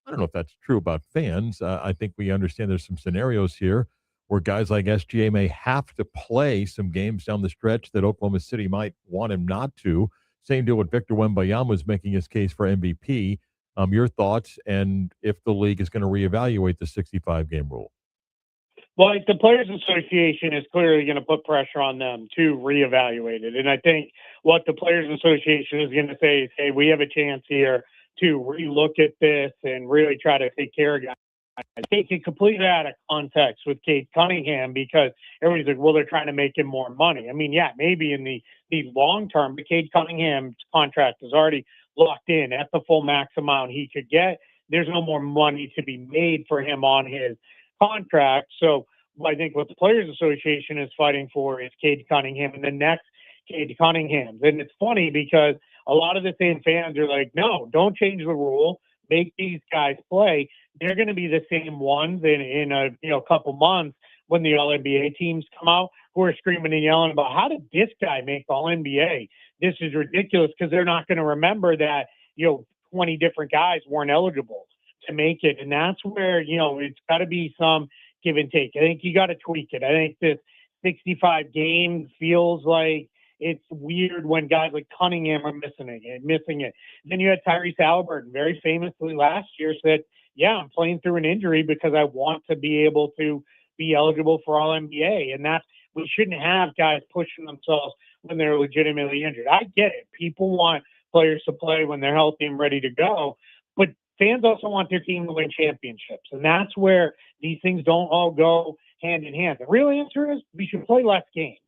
don't know if that's true about fans. I think we understand there's some scenarios here where guys like SGA may have to play some games down the stretch that Oklahoma City might want him not to. Same deal with Victor Wembanyama making his case for MVP. Your thoughts, and if the league is going to reevaluate the 65 game rule? Well, the Players Association is clearly going to put pressure on them to reevaluate it. And I think what the Players Association is going to say is, hey, we have a chance here to relook at this and really try to take care of guys. I take it completely out of context with Cade Cunningham, because everybody's like, well, they're trying to make him more money. I mean, yeah, maybe in the long term, but Cade Cunningham's contract is already locked in at the full max amount he could get. There's no more money to be made for him on his contract. So I think what the Players Association is fighting for is Cade Cunningham and the next Cade Cunningham. And it's funny because a lot of the same fans are like, no, don't change the rule. Make these guys play. They're going to be the same ones in a couple months when the All-NBA teams come out, who are screaming and yelling about, how did this guy make All-NBA? This is ridiculous, because they're not going to remember that 20 different guys weren't eligible to make it. And that's where, it's got to be some give and take. I think you got to tweak it. I think this 65 games feels like it's weird when guys like Cunningham are missing it. Then you had Tyrese Halliburton, very famously last year, said, yeah, I'm playing through an injury because I want to be able to be eligible for All-NBA. And we shouldn't have guys pushing themselves when they're legitimately injured. I get it. People want players to play when they're healthy and ready to go. But fans also want their team to win championships. And that's where these things don't all go hand in hand. The real answer is we should play less games.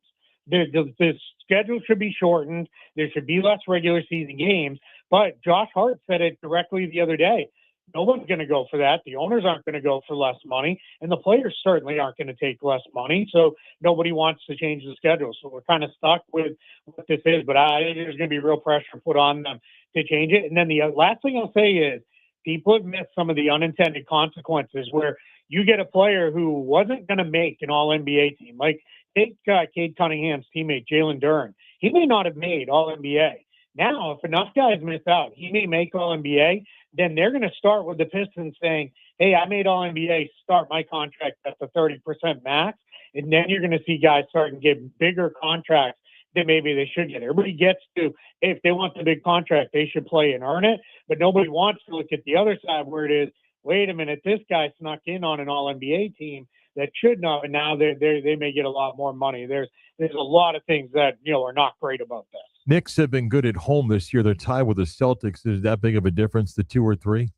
The schedule should be shortened. There should be less regular season games. But Josh Hart said it directly the other day. No one's going to go for that. The owners aren't going to go for less money, and the players certainly aren't going to take less money. So nobody wants to change the schedule. So we're kind of stuck with what this is. But I think there's going to be real pressure put on them to change it. And then the last thing I'll say is people have missed some of the unintended consequences where you get a player who wasn't going to make an All-NBA team. Like take Cade Cunningham's teammate, Jalen Duren. He may not have made All-NBA. Now, if enough guys miss out, he may make All-NBA. Then they're going to start with the Pistons saying, hey, I made All-NBA, start my contract at the 30% max. And then you're going to see guys starting to get bigger contracts than maybe they should get. Everybody gets to, hey, if they want the big contract, they should play and earn it. But nobody wants to look at the other side where it is, wait a minute, this guy snuck in on an All-NBA team that should know, and now they may get a lot more money. There's there's a lot of things that, are not great about this. Knicks have been good at home this year. They're tied with the Celtics. Is that big of a difference, the 2 or 3?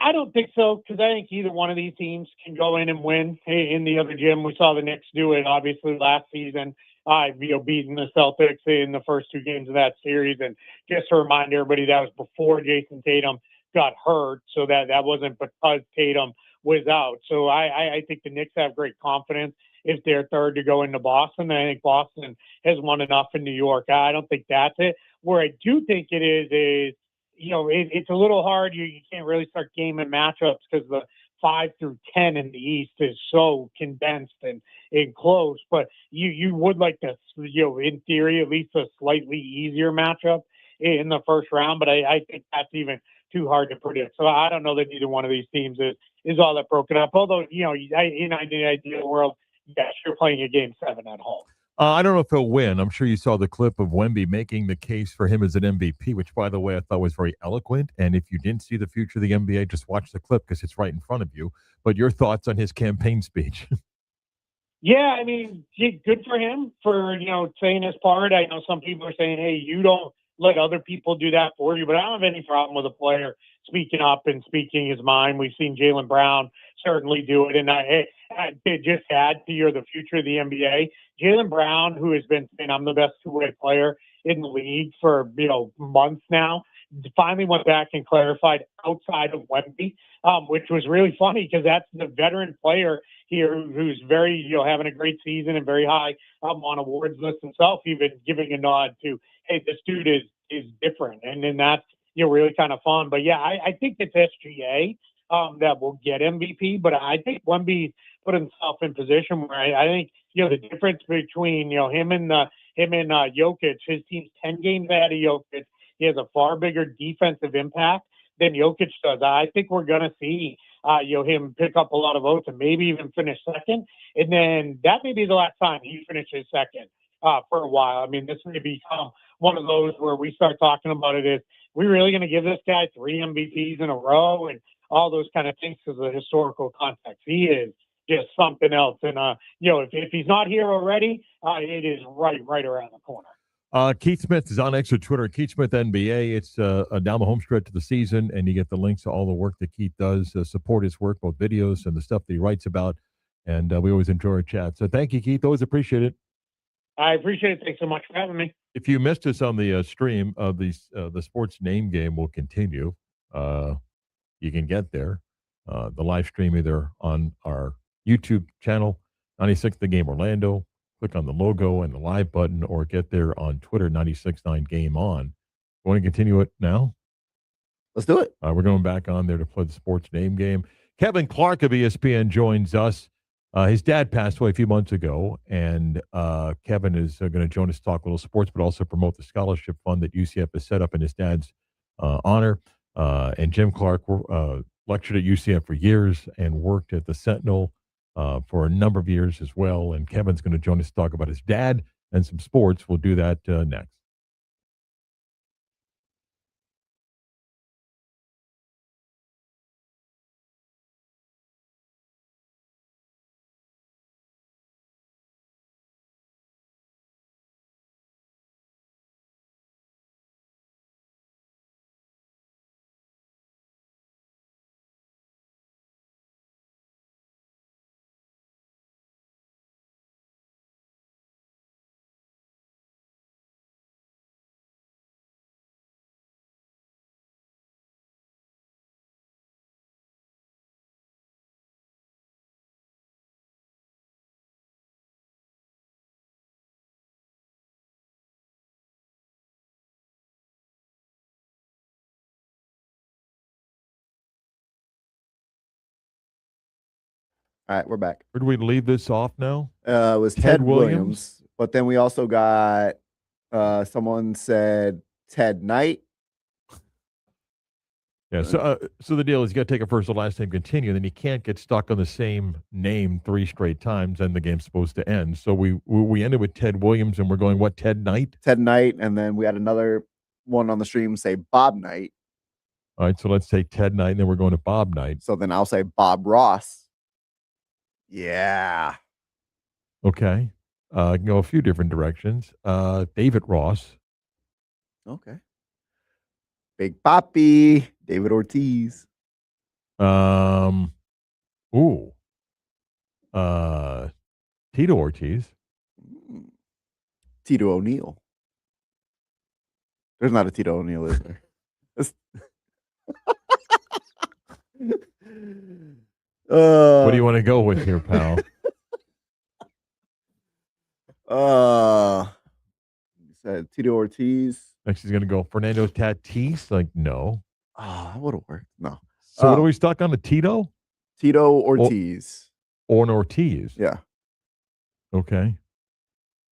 I don't think so, because I think either one of these teams can go in and win. In the other gym, we saw the Knicks do it, obviously, last season, beating the Celtics in the first 2 games of that series. And just to remind everybody, that was before Jason Tatum got hurt, so that wasn't because Tatum was out. So I think the Knicks have great confidence if they're third to go into Boston. I think Boston has won enough in New York. I don't think that's it. Where I do think it is it's a little hard. You can't really start gaming matchups because the 5 through 10 in the East is so condensed and close. But you would like to, in theory, at least a slightly easier matchup in the first round. But I think that's even too hard to predict. So I don't know that either one of these teams is all that broken up. Although, in an ideal world, yes, you're playing a game 7 at home. I don't know if he'll win. I'm sure you saw the clip of Wemby making the case for him as an MVP, which, by the way, I thought was very eloquent. And if you didn't see the future of the NBA, just watch the clip because it's right in front of you. But your thoughts on his campaign speech? Yeah, I mean, good for him for, saying his part. I know some people are saying, hey, you don't let other people do that for you, but I don't have any problem with a player speaking up and speaking his mind. We've seen Jaylen Brown certainly do it. And I just add to the future of the NBA. Jaylen Brown, who has been saying I'm the best two-way player in the league for, months now, finally went back and clarified outside of Wemby, which was really funny because that's the veteran player here who's very, having a great season and very high on awards list himself, even giving a nod to, hey, this dude is different. And then that's, really kind of fun. But yeah, I think it's SGA that will get MVP, but I think Wemby put himself in position where I think, the difference between, him and Jokic, his team's 10 games ahead of Jokic. He has a far bigger defensive impact than Jokic does. I think we're going to see, him pick up a lot of votes and maybe even finish second. And then that may be the last time he finishes second for a while. I mean, this may become one of those where we start talking about it as, we really going to give this guy 3 MVPs in a row and all those kind of things because of the historical context. He is just something else. And, if he's not here already, it is right around the corner. Keith Smith is on X or Twitter, Keith Smith NBA. It's down the home stretch of the season, and you get the links to all the work that Keith does, support his work, both videos and the stuff that he writes about. And we always enjoy our chat. So thank you, Keith. Always appreciate it. I appreciate it. Thanks so much for having me. If you missed us on the stream of the sports name game, will continue. You can get there. The live stream either on our YouTube channel, 96 The Game Orlando. Click on the logo and the live button, or get there on Twitter, 96.9 Game On. Want to continue it now? Let's do it. We're going back on there to play the sports name game. Kevin Clark of ESPN joins us. His dad passed away a few months ago, and Kevin is going to join us to talk a little sports, but also promote the scholarship fund that UCF has set up in his dad's honor. And Jim Clark lectured at UCF for years and worked at the Sentinel for a number of years as well. And Kevin's going to join us to talk about his dad and some sports. We'll do that next. All right, we're back. Where do we leave this off now? It was Ted Williams, but then we also got someone said Ted Knight. Yeah, so the deal is you got to take a first and last name, continue, and then you can't get stuck on the same name 3 straight times, and the game's supposed to end. So we ended with Ted Williams, and we're going, what, Ted Knight? Ted Knight, and then we had another one on the stream say Bob Knight. All right, so let's say Ted Knight, and then we're going to Bob Knight. So then I'll say Bob Ross. Yeah. Okay. I can go a few different directions. David Ross. Okay. Big Papi, David Ortiz. Um, ooh. Uh, Tito Ortiz. Mm. Tito O'Neill. There's not a Tito O'Neill, is there? That's- What do you want to go with here, pal? You said Tito Ortiz. Next, he's going to go Fernando Tatis. Like, no. Oh, that would have worked. No. So what are we stuck on? The Tito Tito Ortiz. or an Ortiz? Yeah. Okay.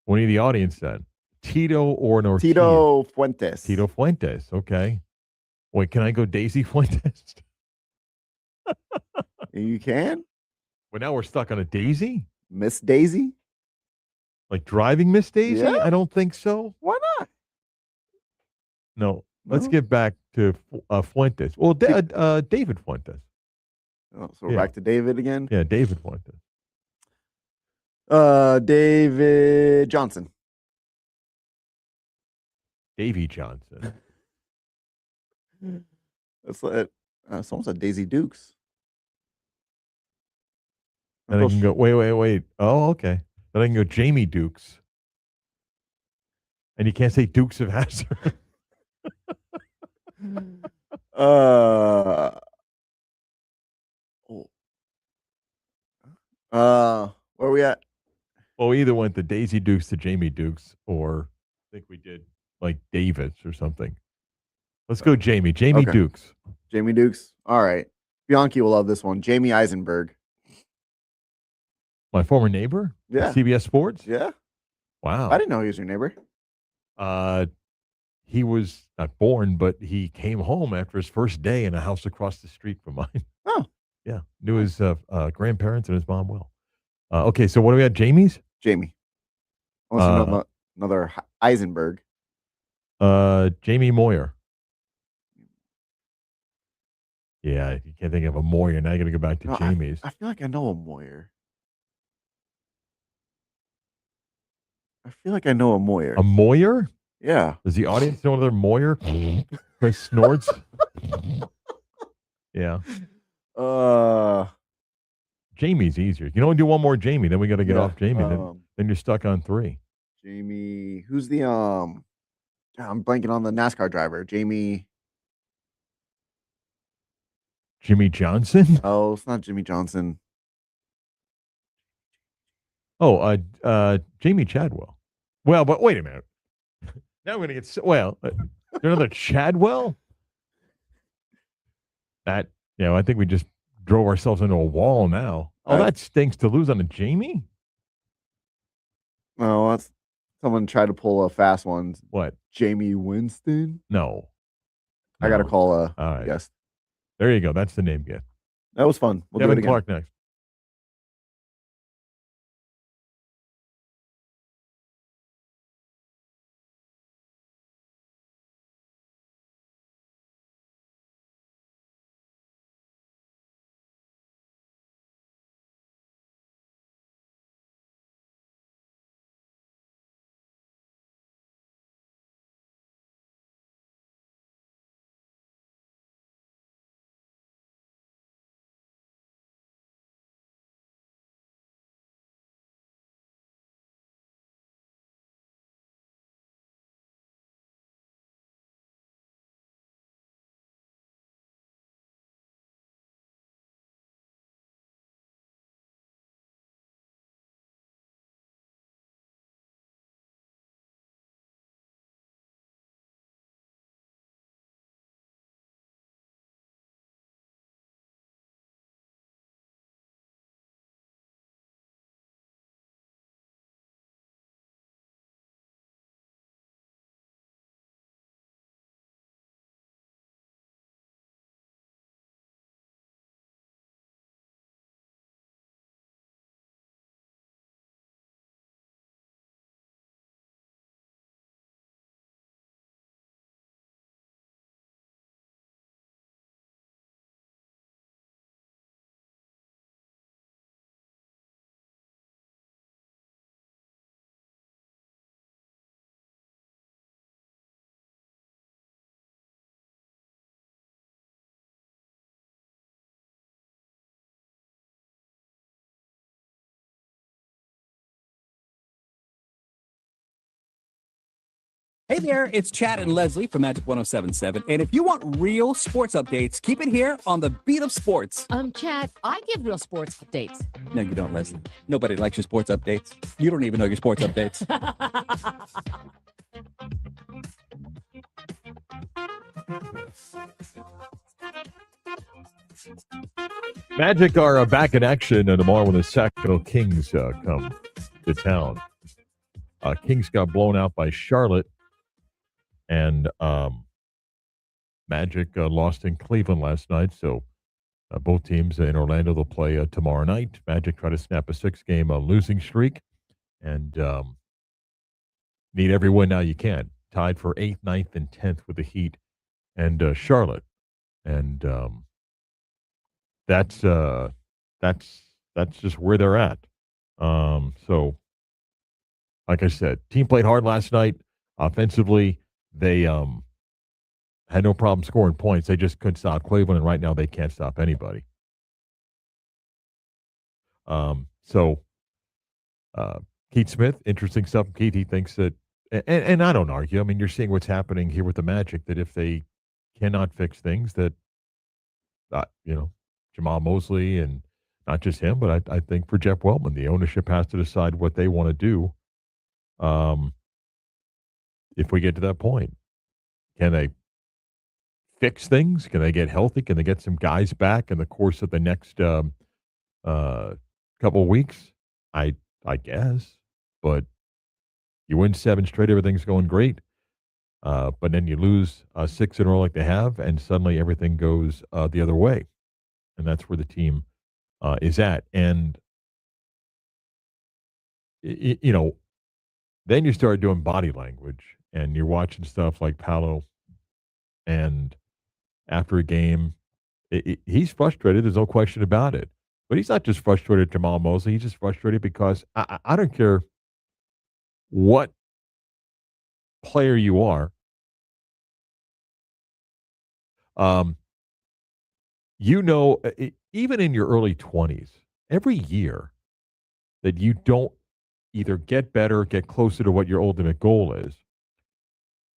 What do the audience said? Tito or an Ortiz? Tito Fuentes. Tito Fuentes. Okay. Wait, can I go Daisy Fuentes? You can? Well, now we're stuck on a Daisy? Miss Daisy? Like driving Miss Daisy? Yeah. I don't think so. Why not? No. Let's No? get back to Fuentes. Well, David Fuentes. Oh, so we're back to David again? Yeah, David Fuentes. David Johnson. Davy Johnson. That's like someone said Daisy Dukes. Then I can go, wait. Oh, okay. Then I can go Jamie Dukes. And you can't say Dukes of Hazzard. Where are we at? Well, we either went the Daisy Dukes to Jamie Dukes, or I think we did like Davids or something. Let's go Jamie. Jamie Okay. Dukes. Jamie Dukes. All right. Bianchi will love this one. Jamie Eisenberg. My former neighbor? Yeah. CBS Sports? Yeah. Wow. I didn't know he was your neighbor. He was not born, but he came home after his first day in a house across the street from mine. Oh. Yeah. Knew his grandparents and his mom well. Okay, so what do we got? Jamie's? Jamie. Unless you know about another Eisenberg. Jamie Moyer. Yeah, you can't think of a Moyer. Now you got to go back to Jamie's. I feel like I know a Moyer. A Moyer? Yeah. Does the audience know another Moyer? Chris snorts. Yeah. Jamie's easier. You can only do one more Jamie, then we got to get off Jamie. Then you're stuck on 3. Jamie, who's the I'm blanking on the NASCAR driver. Jimmy Johnson? Oh, it's not Jimmy Johnson. Oh, Jamie Chadwell. Well, but wait a minute. Now we're going to get another Chadwell? I think we just drove ourselves into a wall now. Oh, that stinks to lose on a Jamie? No, that's someone tried to pull a fast one. What? Jamie Winston? No. I got to call a All right. guest. There you go. That's the name gift. That was fun. We'll do it Kevin again. Clark next. Hey there, it's Chad and Leslie from Magic 1077. And if you want real sports updates, keep it here on the Beat of Sports. Chad, I give real sports updates. No, you don't, Leslie. Nobody likes your sports updates. You don't even know your sports updates. Magic are back in action tomorrow when the Sacramento Kings come to town. Kings got blown out by Charlotte, and Magic lost in Cleveland last night. So both teams in Orlando, they'll play tomorrow night. Magic try to snap a 6-game losing streak, and need every win now you can. Tied for 8th, 9th, and 10th with the Heat and Charlotte, and that's just where they're at. So, like I said, team played hard last night. Offensively, they had no problem scoring points. They just couldn't stop Cleveland, and right now they can't stop anybody. Keith Smith, interesting stuff. Keith, he thinks that, and I don't argue. I mean, you're seeing what's happening here with the Magic, that if they cannot fix things, that, Jamal Mosley, and not just him, but I think for Jeff Weltman, the ownership has to decide what they want to do. If we get to that point, can they fix things? Can they get healthy? Can they get some guys back in the course of the next couple of weeks? I guess, but you win 7 straight, everything's going great. But then you lose 6 in a row like they have, and suddenly everything goes the other way. And that's where the team is at. And, then you start doing body language, and you're watching stuff like Paolo, and after a game, he's frustrated. There's no question about it. But he's not just frustrated at Jamal Mosley. He's just frustrated because I don't care what player you are. Even in your early 20s, every year that you don't either get better, get closer to what your ultimate goal is,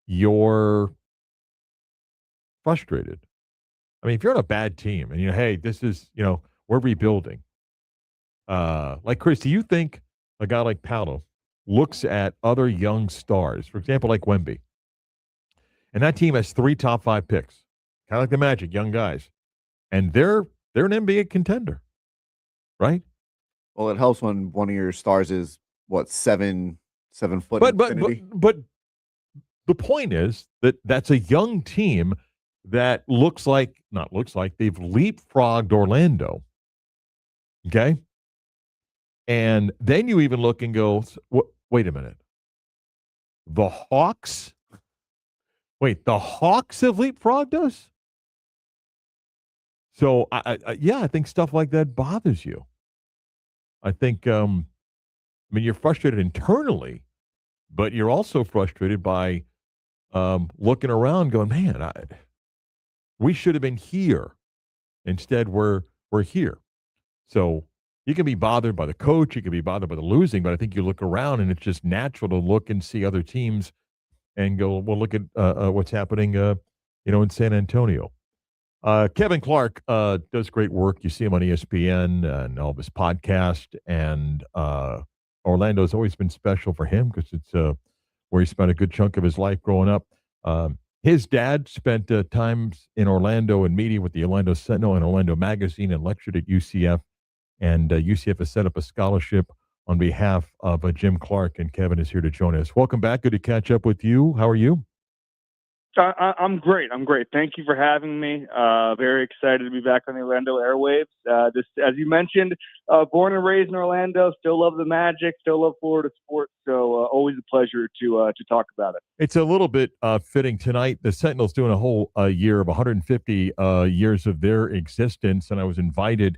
you're frustrated. I mean, if you're on a bad team and hey, this is, we're rebuilding. Like Chris, do you think a guy like Paolo looks at other young stars, for example, like Wemby, and that team has 3 top 5 picks, kind of like the Magic, young guys, and they're an NBA contender, right? Well, it helps when one of your stars is 7 foot. But the point is that that's a young team that they've leapfrogged Orlando. Okay. And then you even look and go, wait a minute. The Hawks have leapfrogged us? So, I think stuff like that bothers you. I think, you're frustrated internally, but you're also frustrated by looking around going, man, we should have been here. Instead, we're here. So you can be bothered by the coach, you can be bothered by the losing, but I think you look around and it's just natural to look and see other teams and go, well, look at what's happening, in San Antonio. Kevin Clark does great work. You see him on ESPN and all of his podcast, and Orlando's always been special for him because it's where he spent a good chunk of his life growing up. His dad spent times in Orlando and meeting with the Orlando Sentinel and Orlando Magazine and lectured at UCF. And UCF has set up a scholarship on behalf of Jim Clark, and Kevin is here to join us. Welcome back. Good to catch up with you. How are you? I'm great. Thank you for having me. Very excited to be back on the Orlando airwaves. This, as you mentioned, born and raised in Orlando, still love the Magic, still love Florida sports. So always a pleasure to talk about it. It's a little bit fitting tonight. The Sentinel's doing a whole year of 150 years of their existence, and I was invited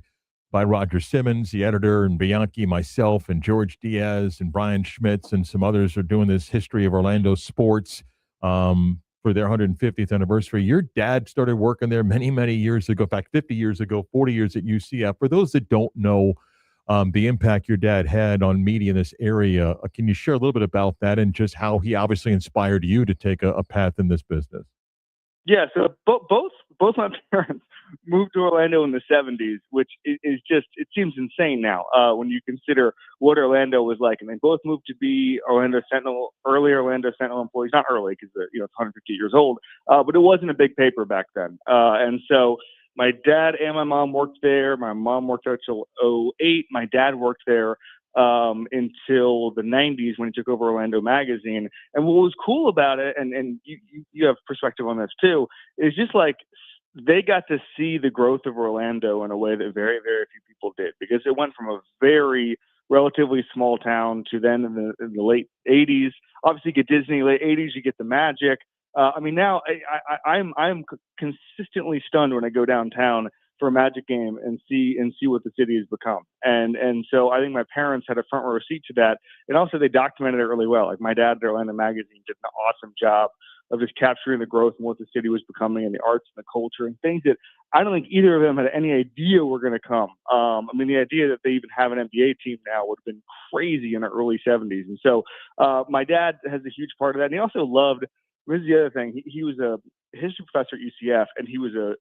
by Roger Simmons, the editor, and Bianchi, myself, and George Diaz, and Brian Schmitz, and some others are doing this history of Orlando sports for their 150th anniversary. Your dad started working there many, many years ago, in fact, 50 years ago, 40 years at UCF. For those that don't know the impact your dad had on media in this area. Can you share a little bit about that and just how he obviously inspired you to take a path in this business? Yeah, so both my parents moved to Orlando in the 70s, which is just, it seems insane now when you consider what Orlando was like. And they both moved to be early Orlando Sentinel employees, not early because it's 150 years old, but it wasn't a big paper back then. And so my dad and my mom worked there. My mom worked there till '08. My dad worked there until the 90s when he took over Orlando Magazine. And what was cool about it, and you have perspective on this too, is just like they got to see the growth of Orlando in a way that very, very few people did, because it went from a very relatively small town to then in the late 80s. Obviously, you get Disney, late 80s, you get the Magic. I mean, now I'm consistently stunned when I go downtown for a Magic game and see what the city has become. And so I think my parents had a front row seat to that. And also they documented it really well. Like my dad at Orlando Magazine did an awesome job of just capturing the growth and what the city was becoming and the arts and the culture and things that I don't think either of them had any idea were going to come. I mean, the idea that they even have an NBA team now would have been crazy in the early 70s. And so my dad has a huge part of that. And he also loved, this is the other thing, he was a history professor at UCF, and he was a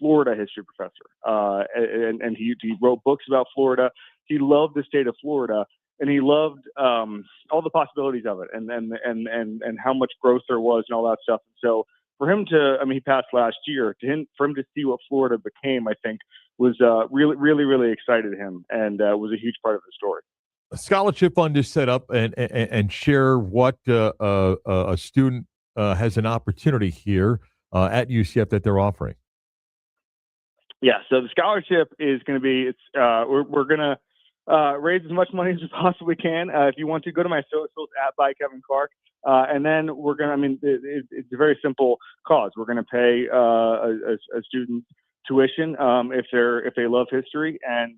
Florida history professor. And he wrote books about Florida. He loved the state of Florida, and he loved all the possibilities of it, and how much growth there was and all that stuff. And so for him to, I mean, he passed last year. For him to see what Florida became, I think was really, really, really excited him, and was a huge part of the story. A scholarship fund is set up, and share what a student has an opportunity here at UCF that they're offering. Yeah, so the scholarship is going to be, we're going to raise as much money as we possibly can. If you want to, go to my socials at by Kevin Clark. And then we're going to, I mean, it's a very simple cause. We're going to pay a student tuition if they love history and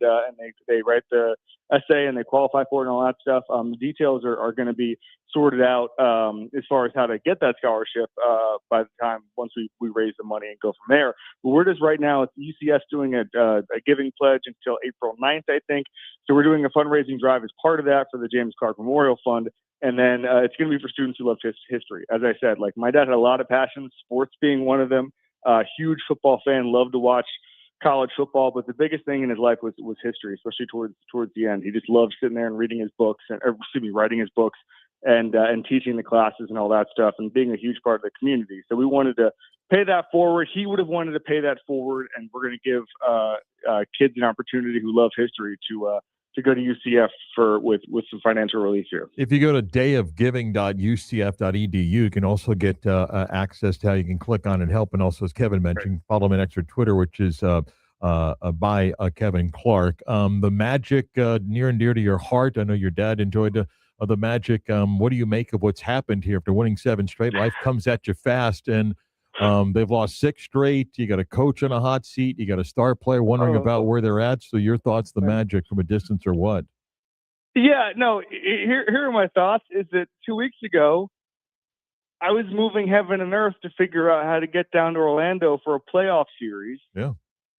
they write the essay and they qualify for it and all that stuff. The details are going to be sorted out as far as how to get that scholarship by the time once we raise the money and go from there. But we're just right now, it's UCS doing a giving pledge until April 9th, I think. So we're doing a fundraising drive as part of that for the James Clark Memorial Fund. And then it's going to be for students who love history. As I said, like my dad had a lot of passions, sports being one of them. Huge football fan, loved to watch college football, but the biggest thing in his life was history, especially towards the end. He just loved sitting there and reading his books, writing his books, and teaching the classes and all that stuff, and being a huge part of the community. So we wanted to pay that forward. He would have wanted to pay that forward, and we're going to give kids an opportunity who love history to go to UCF with some financial relief here. If you go to dayofgiving.ucf.edu, you can also get access to how you can click on and help. And also, as Kevin mentioned, follow him on X or Twitter, which is by Kevin Clark. The Magic, near and dear to your heart. I know your dad enjoyed the Magic. What do you make of what's happened here? After winning 7 straight, life comes at you fast, and they've lost 6 straight. You got a coach on a hot seat. You got a star player wondering about where they're at. So your thoughts, the Magic from a distance, or what? Yeah, no, here are my thoughts, is that 2 weeks ago, I was moving heaven and earth to figure out how to get down to Orlando for a playoff series. Yeah.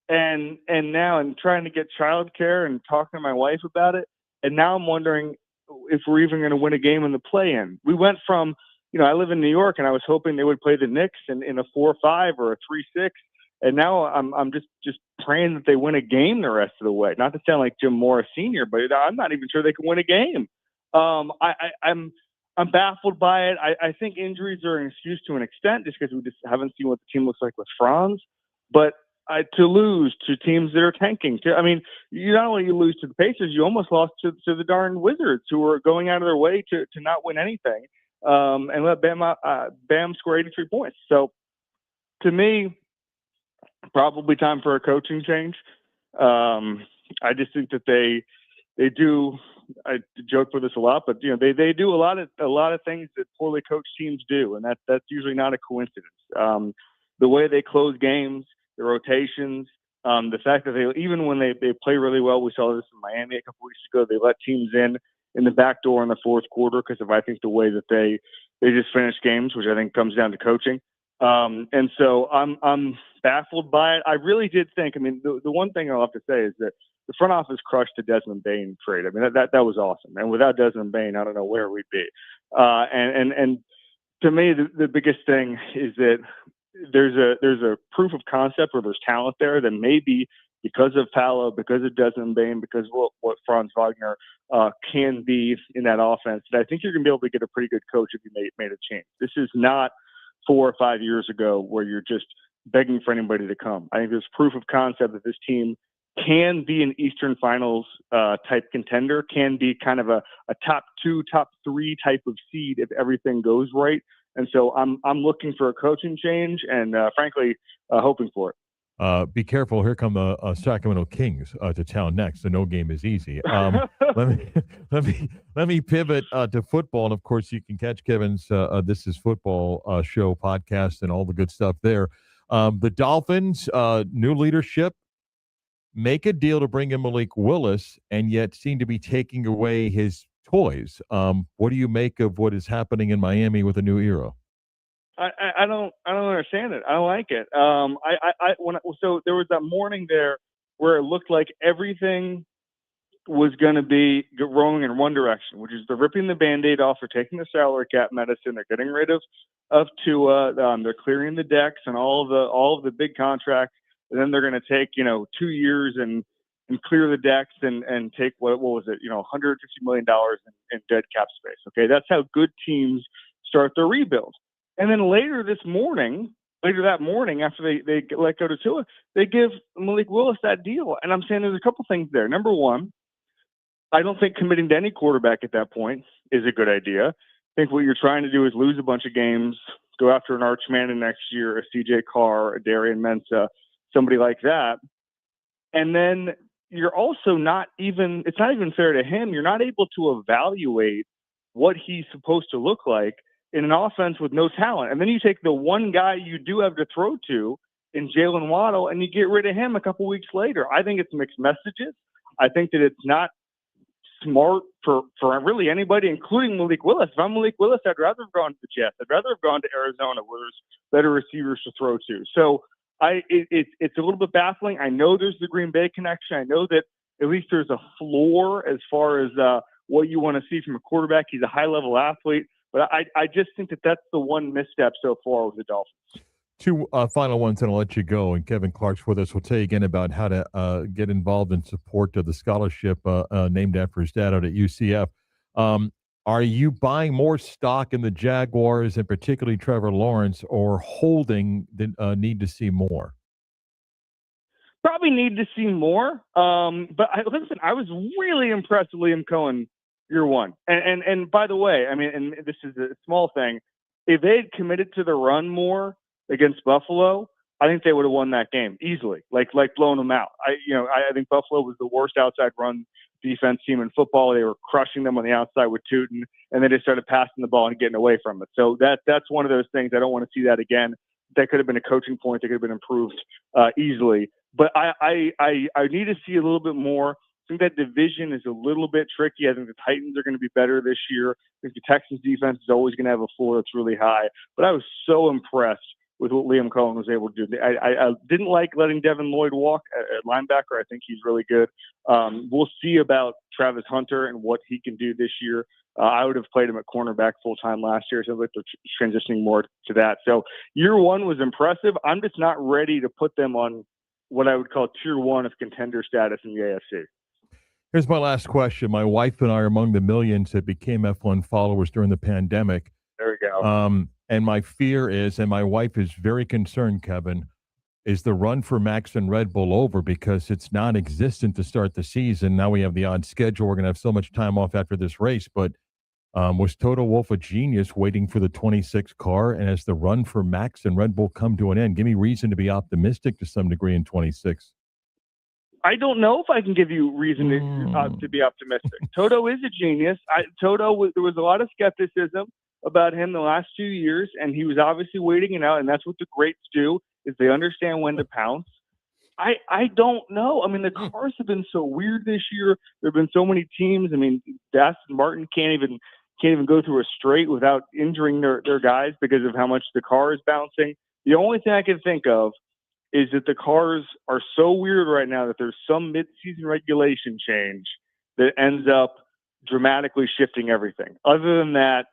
And now I'm trying to get childcare and talking to my wife about it. And now I'm wondering if we're even going to win a game in the play-in. We went from, I live in New York, and I was hoping they would play the Knicks in a 4-5 or a 3-6. And now I'm just praying that they win a game the rest of the way. Not to sound like Jim Morris Sr., but I'm not even sure they can win a game. I'm baffled by it. I think injuries are an excuse to an extent, just because we just haven't seen what the team looks like with Franz. But to lose to teams that are tanking, you not only lose to the Pacers, you almost lost to the darn Wizards, who are going out of their way to not win anything, and let Bam score 83 points. So to me, probably time for a coaching change. I just think that they do. I joke with this a lot, but they do a lot of things that poorly coached teams do, and that's usually not a coincidence. The way they close games, the rotations, the fact that even when they play really well, we saw this in Miami a couple weeks ago. They let teams in the back door in the fourth quarter because of, I think, the way that they just finish games, which I think comes down to coaching. And so I'm baffled by it. I really did think. I mean, the one thing I'll have to say is that the front office crushed the Desmond Bain trade. I mean, that was awesome. And without Desmond Bain, I don't know where we'd be. And to me, the biggest thing is that there's a proof of concept where there's talent there that maybe because of Paolo, because of Desmond Bain, because of what Franz Wagner can be in that offense, that I think you're going to be able to get a pretty good coach if you made a change. This is not 4 or 5 years ago where you're just begging for anybody to come. I think there's proof of concept that this team can be an Eastern Finals type contender, can be kind of a top 2, top 3 type of seed if everything goes right. And so I'm looking for a coaching change and frankly, hoping for it. Be careful. Here come the Sacramento Kings to town next. The no game is easy. Let me pivot to football, and of course, you can catch Kevin's "This Is Football" show podcast and all the good stuff there. The Dolphins, new leadership, make a deal to bring in Malik Willis, and yet seem to be taking away his toys. What do you make of what is happening in Miami with a new era? I don't understand it. I don't like it. So there was that morning there where it looked like everything was going to be rolling in one direction, which is they're ripping the Band-Aid off, they're taking the salary cap medicine, they're getting rid of Tua, they're clearing the decks and all of the big contracts, and then they're going to take 2 years and clear the decks and take what was it, $150 million in dead cap space. Okay, that's how good teams start their rebuild. And then later that morning, after they let go to Tua, they give Malik Willis that deal. And I'm saying there's a couple things there. Number one, I don't think committing to any quarterback at that point is a good idea. I think what you're trying to do is lose a bunch of games, go after an Arch Manning next year, a CJ Carr, a Darian Mensah, somebody like that. And then you're also it's not even fair to him. You're not able to evaluate what he's supposed to look like in an offense with no talent. And then you take the one guy you do have to throw to in Jalen Waddle and you get rid of him a couple weeks later. I think it's mixed messages. I think that it's not smart for really anybody, including Malik Willis. If I'm Malik Willis, I'd rather have gone to the Jets. I'd rather have gone to Arizona where there's better receivers to throw to. So it's a little bit baffling. I know there's the Green Bay connection. I know that at least there's a floor as far as what you want to see from a quarterback. He's a high-level athlete. But I just think that that's the one misstep so far with the Dolphins. Two final ones, and I'll let you go. And Kevin Clark's with us. We'll tell you again about how to get involved in support of the scholarship named after his dad out at UCF. Are you buying more stock in the Jaguars, and particularly Trevor Lawrence, or holding the need to see more? Probably need to see more. But listen, I was really impressed with Liam Cohen year one. And by the way, I mean, and this is a small thing, if they had committed to the run more against Buffalo, I think they would have won that game easily, like blowing them out. I think Buffalo was the worst outside run defense team in football. They were crushing them on the outside with Tootin, and then they started passing the ball and getting away from it. So that's one of those things. I don't want to see that again. That could have been a coaching point that could have been improved easily. But I need to see a little bit more. I think that division is a little bit tricky. I think the Titans are going to be better this year. I think the Texans defense is always going to have a floor that's really high. But I was so impressed with what Liam Cohen was able to do. I didn't like letting Devin Lloyd walk at linebacker. I think he's really good. We'll see about Travis Hunter and what he can do this year. I would have played him at cornerback full-time last year, so they're transitioning more to that. So year one was impressive. I'm just not ready to put them on what I would call tier one of contender status in the AFC. Here's my last question. My wife and I are among the millions that became F1 followers during the pandemic. There we go. And my fear is, and my wife is very concerned, Kevin, is the run for Max and Red Bull over because it's non-existent to start the season. Now we have the odd schedule. We're going to have so much time off after this race. But was Toto Wolff a genius waiting for the 26 car? And has the run for Max and Red Bull come to an end? Give me reason to be optimistic to some degree in 26. I don't know if I can give you reason to be optimistic. Toto is a genius. There was a lot of skepticism about him the last 2 years, and he was obviously waiting it out, and that's what the greats do, is they understand when to pounce. I don't know. I mean, the cars have been so weird this year. There have been so many teams. I mean, Aston Martin can't even go through a straight without injuring their guys because of how much the car is bouncing. The only thing I can think of is that the cars are so weird right now that there's some mid-season regulation change that ends up dramatically shifting everything. Other than that,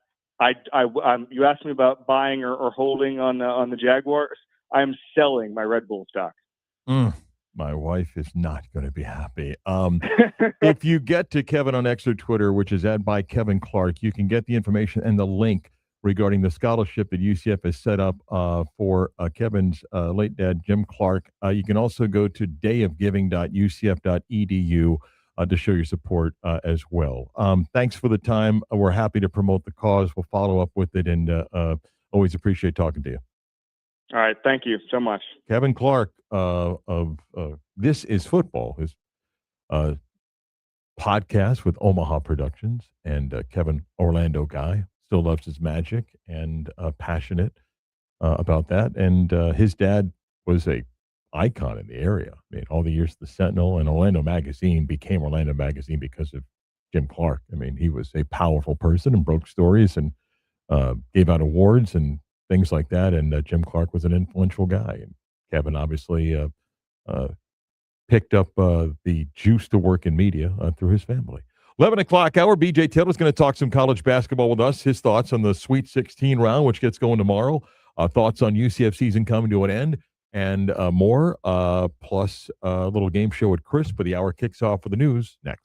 you asked me about buying or holding on the Jaguars. I'm selling my Red Bull stock. My wife is not going to be happy. If you get to Kevin on X or Twitter, which is @ Kevin Clark, you can get the information and the link regarding the scholarship that UCF has set up for Kevin's late dad, Jim Clark. You can also go to dayofgiving.ucf.edu to show your support as well. Thanks for the time. We're happy to promote the cause. We'll follow up with it, and always appreciate talking to you. All right. Thank you so much. Kevin Clark of This Is Football, his podcast with Omaha Productions, and Kevin, Orlando guy, still loves his Magic and passionate about that. And his dad was a icon in the area. I mean, all the years the Sentinel and Orlando Magazine became Orlando Magazine because of Jim Clark. I mean, he was a powerful person and broke stories and gave out awards and things like that. And Jim Clark was an influential guy. And Kevin obviously picked up the juice to work in media through his family. 11 o'clock hour, BJ Taylor's going to talk some college basketball with us. His thoughts on the Sweet 16 round, which gets going tomorrow. Thoughts on UCF season coming to an end and more. Plus a little game show with Chris, but the hour kicks off with the news next.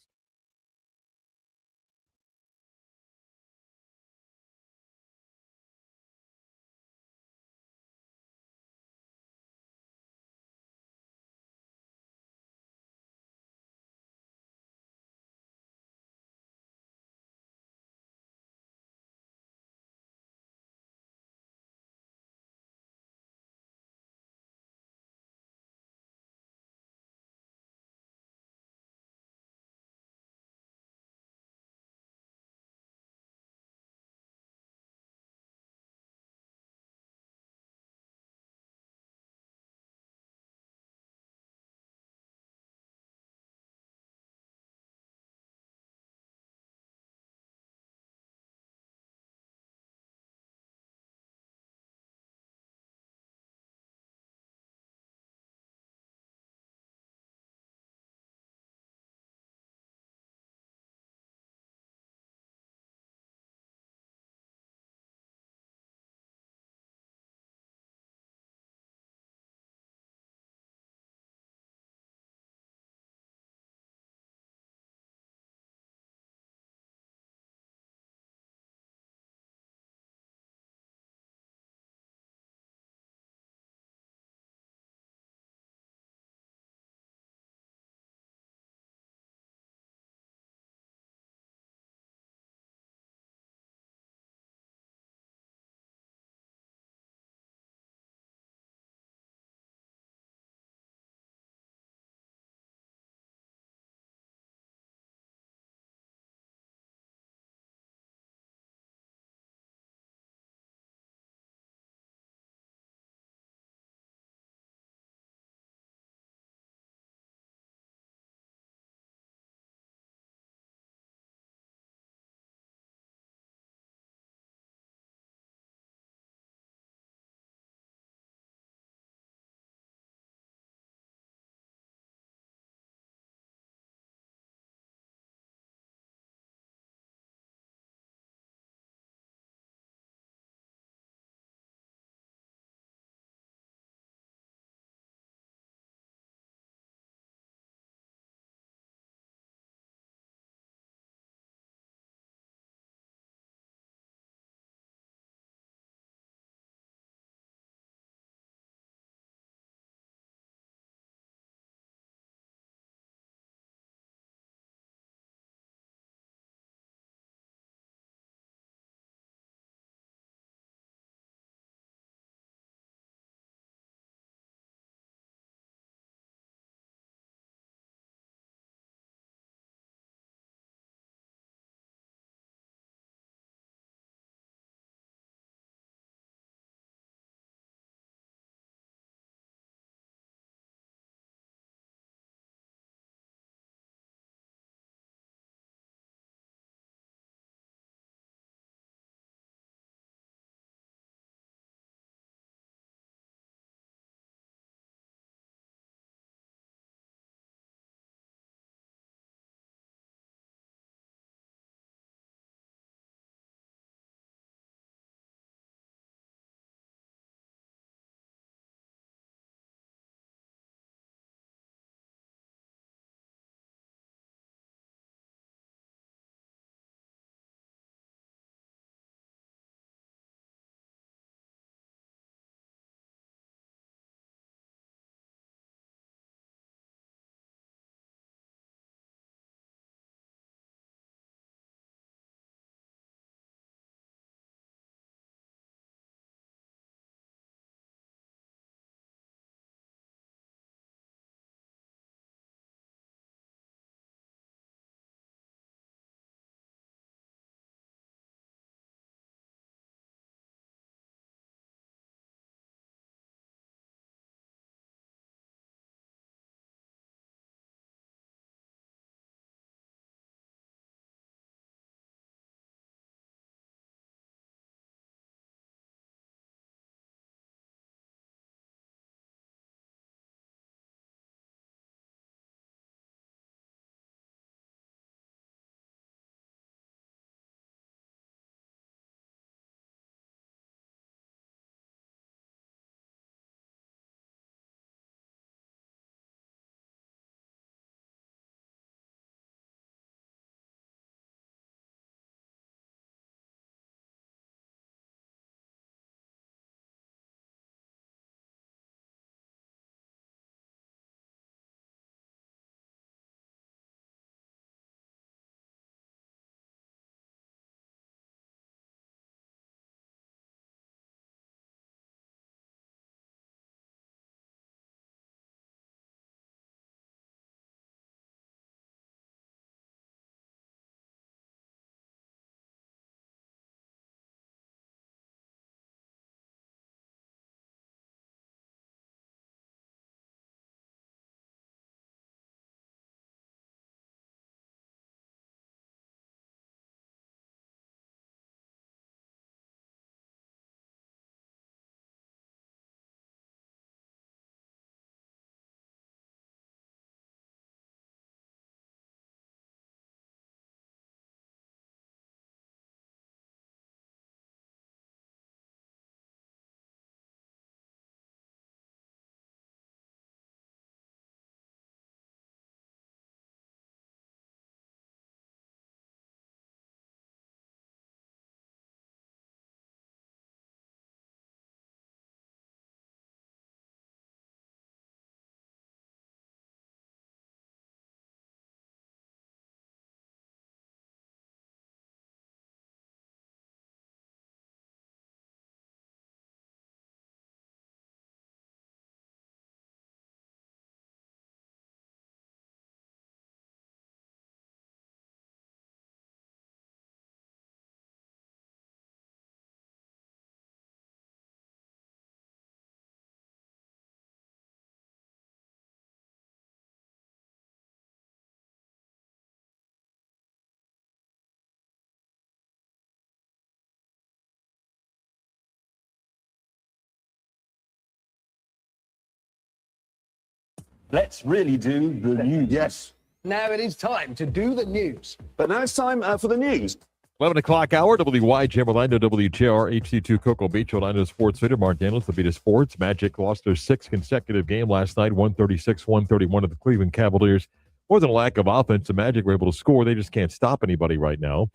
Let's really do the news. Yes. Now it is time to do the news. But now it's time for the news. 11 o'clock hour, WYJM Orlando, WJR, HD2 Cocoa Beach, Orlando Sports Center. Marc Daniels, the beat of sports. Magic lost their sixth consecutive game last night, 136-131 to the Cleveland Cavaliers. More than a lack of offense, the Magic were able to score. They just can't stop anybody right now.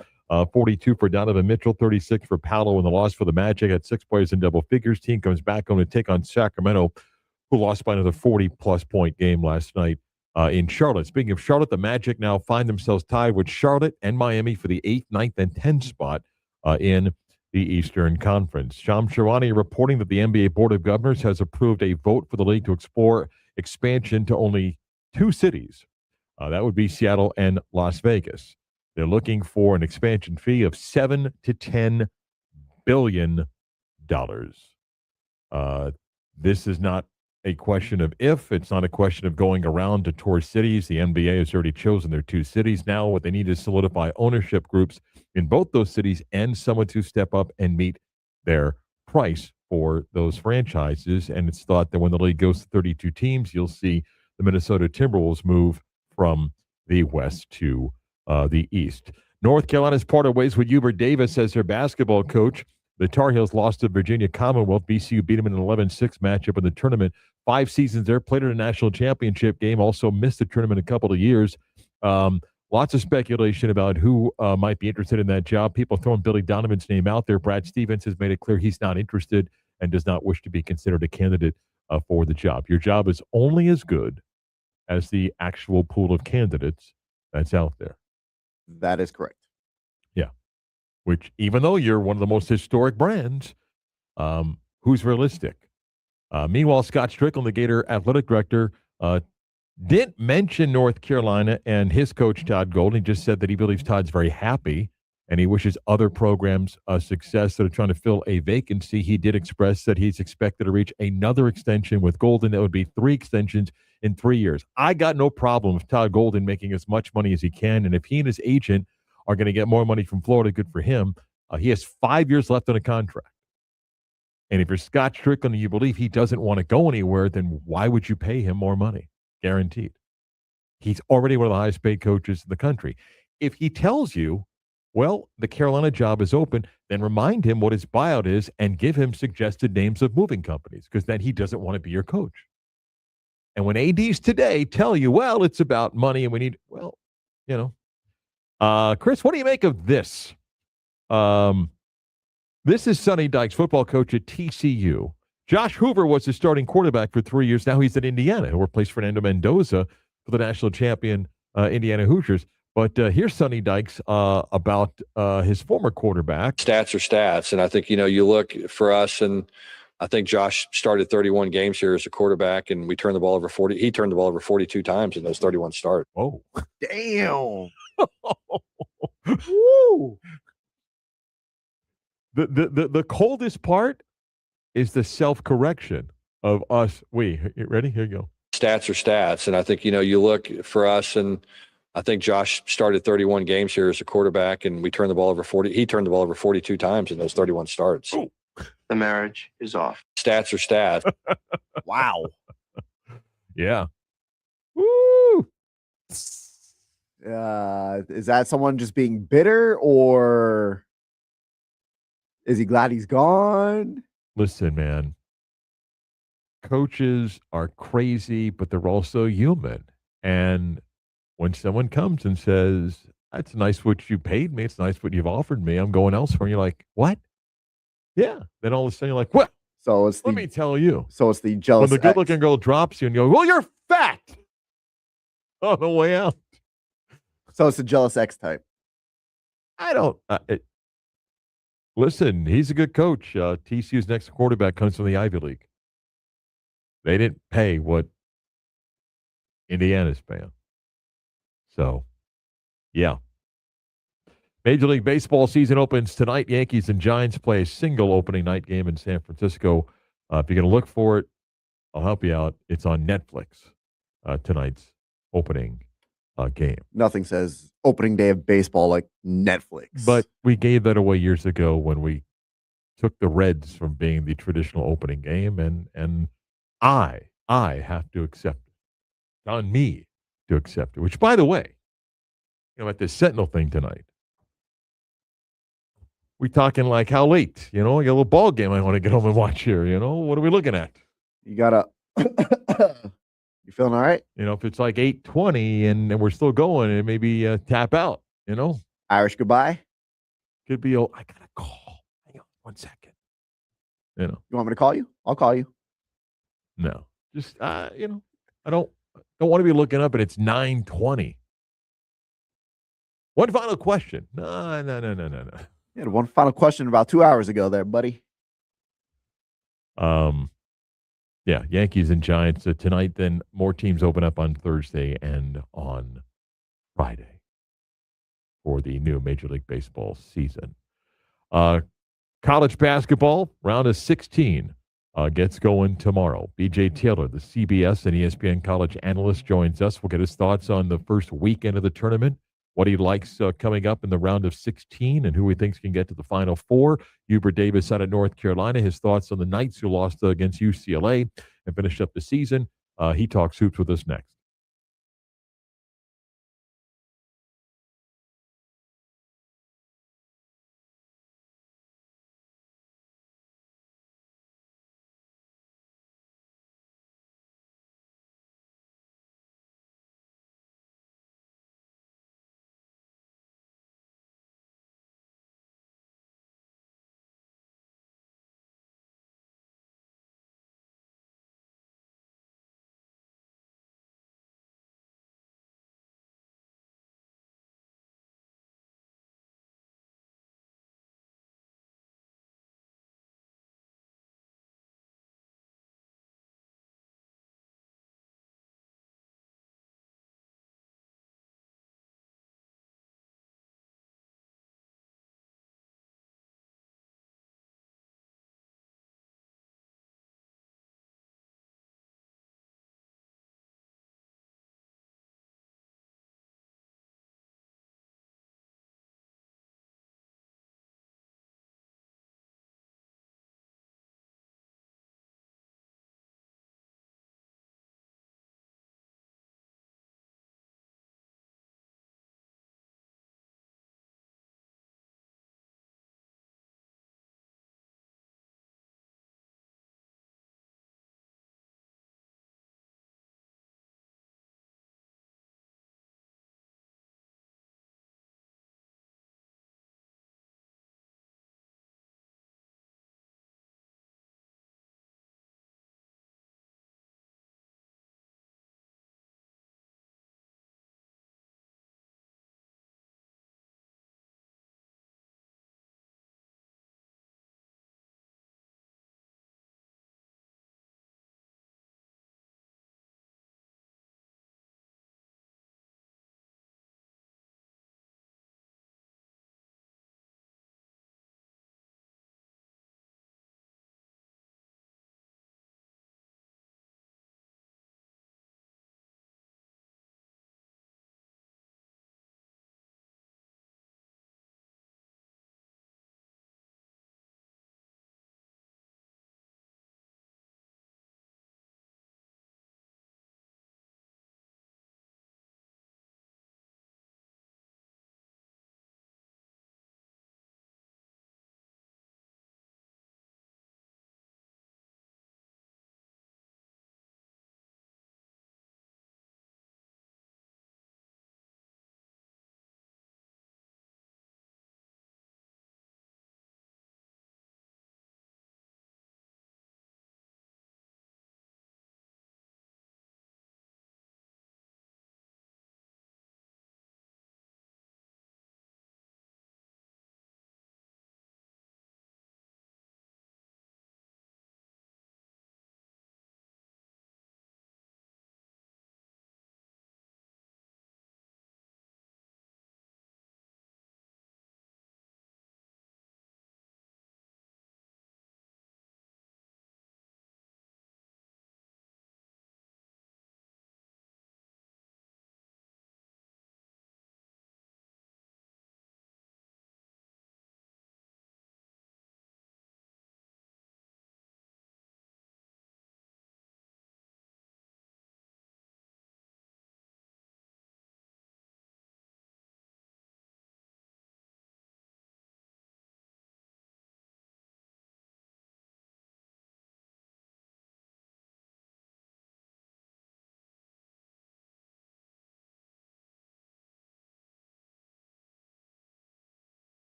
42 for Donovan Mitchell, 36 for Paolo in the loss for the Magic. Had 6 players in double figures. Team comes back on to take on Sacramento, who lost by another 40-plus point game last night in Charlotte. Speaking of Charlotte, the Magic now find themselves tied with Charlotte and Miami for the 8th, 9th, and 10th spot in the Eastern Conference. Shams Charania reporting that the NBA Board of Governors has approved a vote for the league to explore expansion to only 2 cities. That would be Seattle and Las Vegas. They're looking for an expansion fee of $7 to $10 billion. This is not a question of if. It's not a question of going around to tour cities. The NBA has already chosen their 2 cities. Now what they need is solidify ownership groups in both those cities and someone to step up and meet their price for those franchises. And it's thought that when the league goes to 32 teams, you'll see the Minnesota Timberwolves move from the West to the East. North Carolina's parted ways with Hubert Davis as their basketball coach. The Tar Heels lost to Virginia Commonwealth. VCU beat them in an 11-6 matchup in the tournament. 5 seasons there, played in a national championship game, also missed the tournament a couple of years. Lots of speculation about who might be interested in that job. People throwing Billy Donovan's name out there. Brad Stevens has made it clear he's not interested and does not wish to be considered a candidate for the job. Your job is only as good as the actual pool of candidates that's out there. That is correct. Yeah. Which, even though you're one of the most historic brands, who's realistic? Meanwhile, Scott Strickland, the Gator athletic director, didn't mention North Carolina and his coach, Todd Golden. He just said that he believes Todd's very happy and he wishes other programs success that are trying to fill a vacancy. He did express that he's expected to reach another extension with Golden. That would be 3 extensions in 3 years. I got no problem with Todd Golden making as much money as he can, and if he and his agent are going to get more money from Florida, good for him. He has 5 years left on a contract. And if you're Scott Strickland and you believe he doesn't want to go anywhere, then why would you pay him more money? Guaranteed. He's already one of the highest paid coaches in the country. If he tells you, well, the Carolina job is open, then remind him what his buyout is and give him suggested names of moving companies, because then he doesn't want to be your coach. And when ADs today tell you, well, it's about money and we need, well, you know. Chris, what do you make of this? This is Sonny Dykes, football coach at TCU. Josh Hoover was the starting quarterback for 3 years. Now he's at Indiana, who replaced Fernando Mendoza for the national champion Indiana Hoosiers. But here's Sonny Dykes about his former quarterback. Stats are stats. And I think, you look for us, and I think Josh started 31 games here as a quarterback, and we turned the ball over 40. He turned the ball over 42 times in those 31 starts. Oh, damn. Woo. The coldest part is the self-correction of us. Wait, ready? Here you go. Stats are stats. And I think, you look for us, and I think Josh started 31 games here as a quarterback, and we turned the ball over 40. He turned the ball over 42 times in those 31 starts. Ooh. The marriage is off. Stats are stats. Wow. Yeah. Woo. Is that someone just being bitter, or is he glad he's gone? Listen, man. Coaches are crazy, but they're also human. And when someone comes and says, that's nice what you paid me, it's nice what you've offered me, I'm going elsewhere, and you're like, what? Yeah. Then all of a sudden you're like, what? So it's Let me tell you. So it's the jealous. When the good-looking girl drops you and you go, well, you're fat on the way out. So it's the jealous ex type. I don't. Listen, he's a good coach. TCU's next quarterback comes from the Ivy League. They didn't pay what Indiana's paying. So, yeah. Major League Baseball season opens tonight. Yankees and Giants play a single opening night game in San Francisco. If you're going to look for it, I'll help you out. It's on Netflix, tonight's opening game. Nothing says opening day of baseball like Netflix. But we gave that away years ago when we took the Reds from being the traditional opening game, and I have to accept it. on me to accept it. Which, by the way, at this Sentinel thing tonight, we talking like how late? I got a little ball game I want to get home and watch here. What are we looking at? You gotta. You feeling all right? If it's like 8:20 and we're still going, and maybe tap out. Irish goodbye. Could be. I got a call. Hang on 1 second. You want me to call you? I'll call you. No, just I don't want to be looking up and it's 9:20. One final question. No. You had one final question about 2 hours ago, there, buddy. Yeah, Yankees and Giants tonight. Then more teams open up on Thursday and on Friday for the new Major League Baseball season. College basketball round of 16 gets going tomorrow. BJ Taylor, the CBS and ESPN college analyst, joins us. We'll get his thoughts on the first weekend of the tournament, what he likes coming up in the round of 16, and who he thinks can get to the Final Four. Hubert Davis out of North Carolina, his thoughts on the Knights who lost against UCLA and finished up the season. He talks hoops with us next.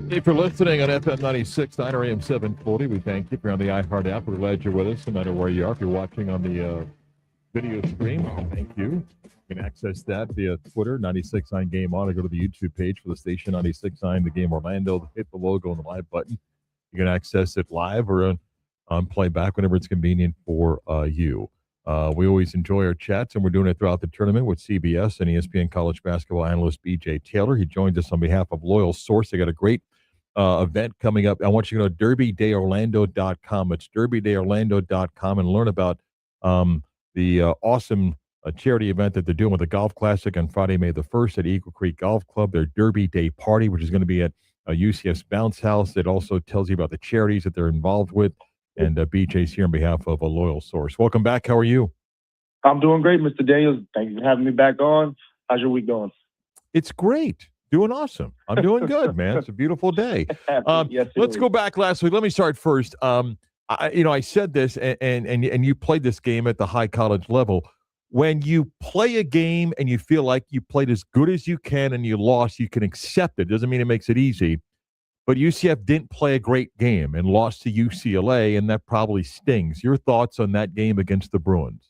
If you're listening on FM 96.9 or AM 740, we thank you. If you're on the iHeart app, we're glad you're with us, no matter where you are. If you're watching on the video stream, thank you. You can access that via Twitter, 96.9 Game On, or go to the YouTube page for the station, 96.9 The Game Orlando. Hit the logo and the live button. You can access it live or on playback whenever it's convenient for you. We always enjoy our chats, and we're doing it throughout the tournament with CBS and ESPN college basketball analyst B.J. Taylor. He joins us on behalf of Loyal Source. They got a great event coming up. I want you to go to DerbyDayOrlando.com. It's DerbyDayOrlando.com and learn about the awesome charity event that they're doing with the Golf Classic on Friday, May the 1st at Eagle Creek Golf Club, their Derby Day Party, which is going to be at UCF's Bounce House. It also tells you about the charities that they're involved with. And BJ's here on behalf of a Loyal Source. Welcome back. How are you? I'm doing great, Mr. Daniels. Thank you for having me back on. How's your week going? It's great. Doing awesome. I'm doing good, man. It's a beautiful day. Yes, let's go back last week. Let me start first. I said this, and you played this game at the high college level. When you play a game and you feel like you played as good as you can and you lost, you can accept it. Doesn't mean it makes it easy. But UCF didn't play a great game and lost to UCLA, and that probably stings. Your thoughts on that game against the Bruins?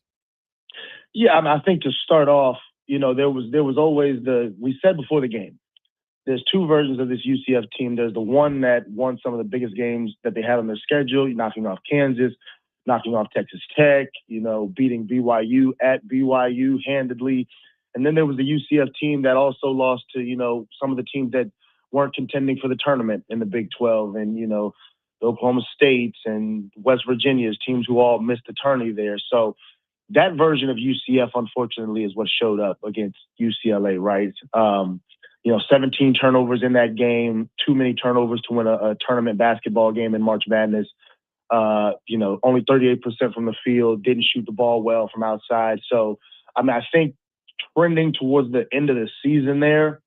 Yeah, I think to start off, there was always we said before the game, there's two versions of this UCF team. There's the one that won some of the biggest games that they had on their schedule, knocking off Kansas, knocking off Texas Tech, beating BYU at BYU handedly. And then there was the UCF team that also lost to, some of the teams that weren't contending for the tournament in the Big 12 and, the Oklahoma States and West Virginia's teams who all missed the tourney there. So that version of UCF, unfortunately, is what showed up against UCLA, right? 17 turnovers in that game, too many turnovers to win a tournament basketball game in March Madness. Only 38% from the field, didn't shoot the ball well from outside. So, I think trending towards the end of the season there,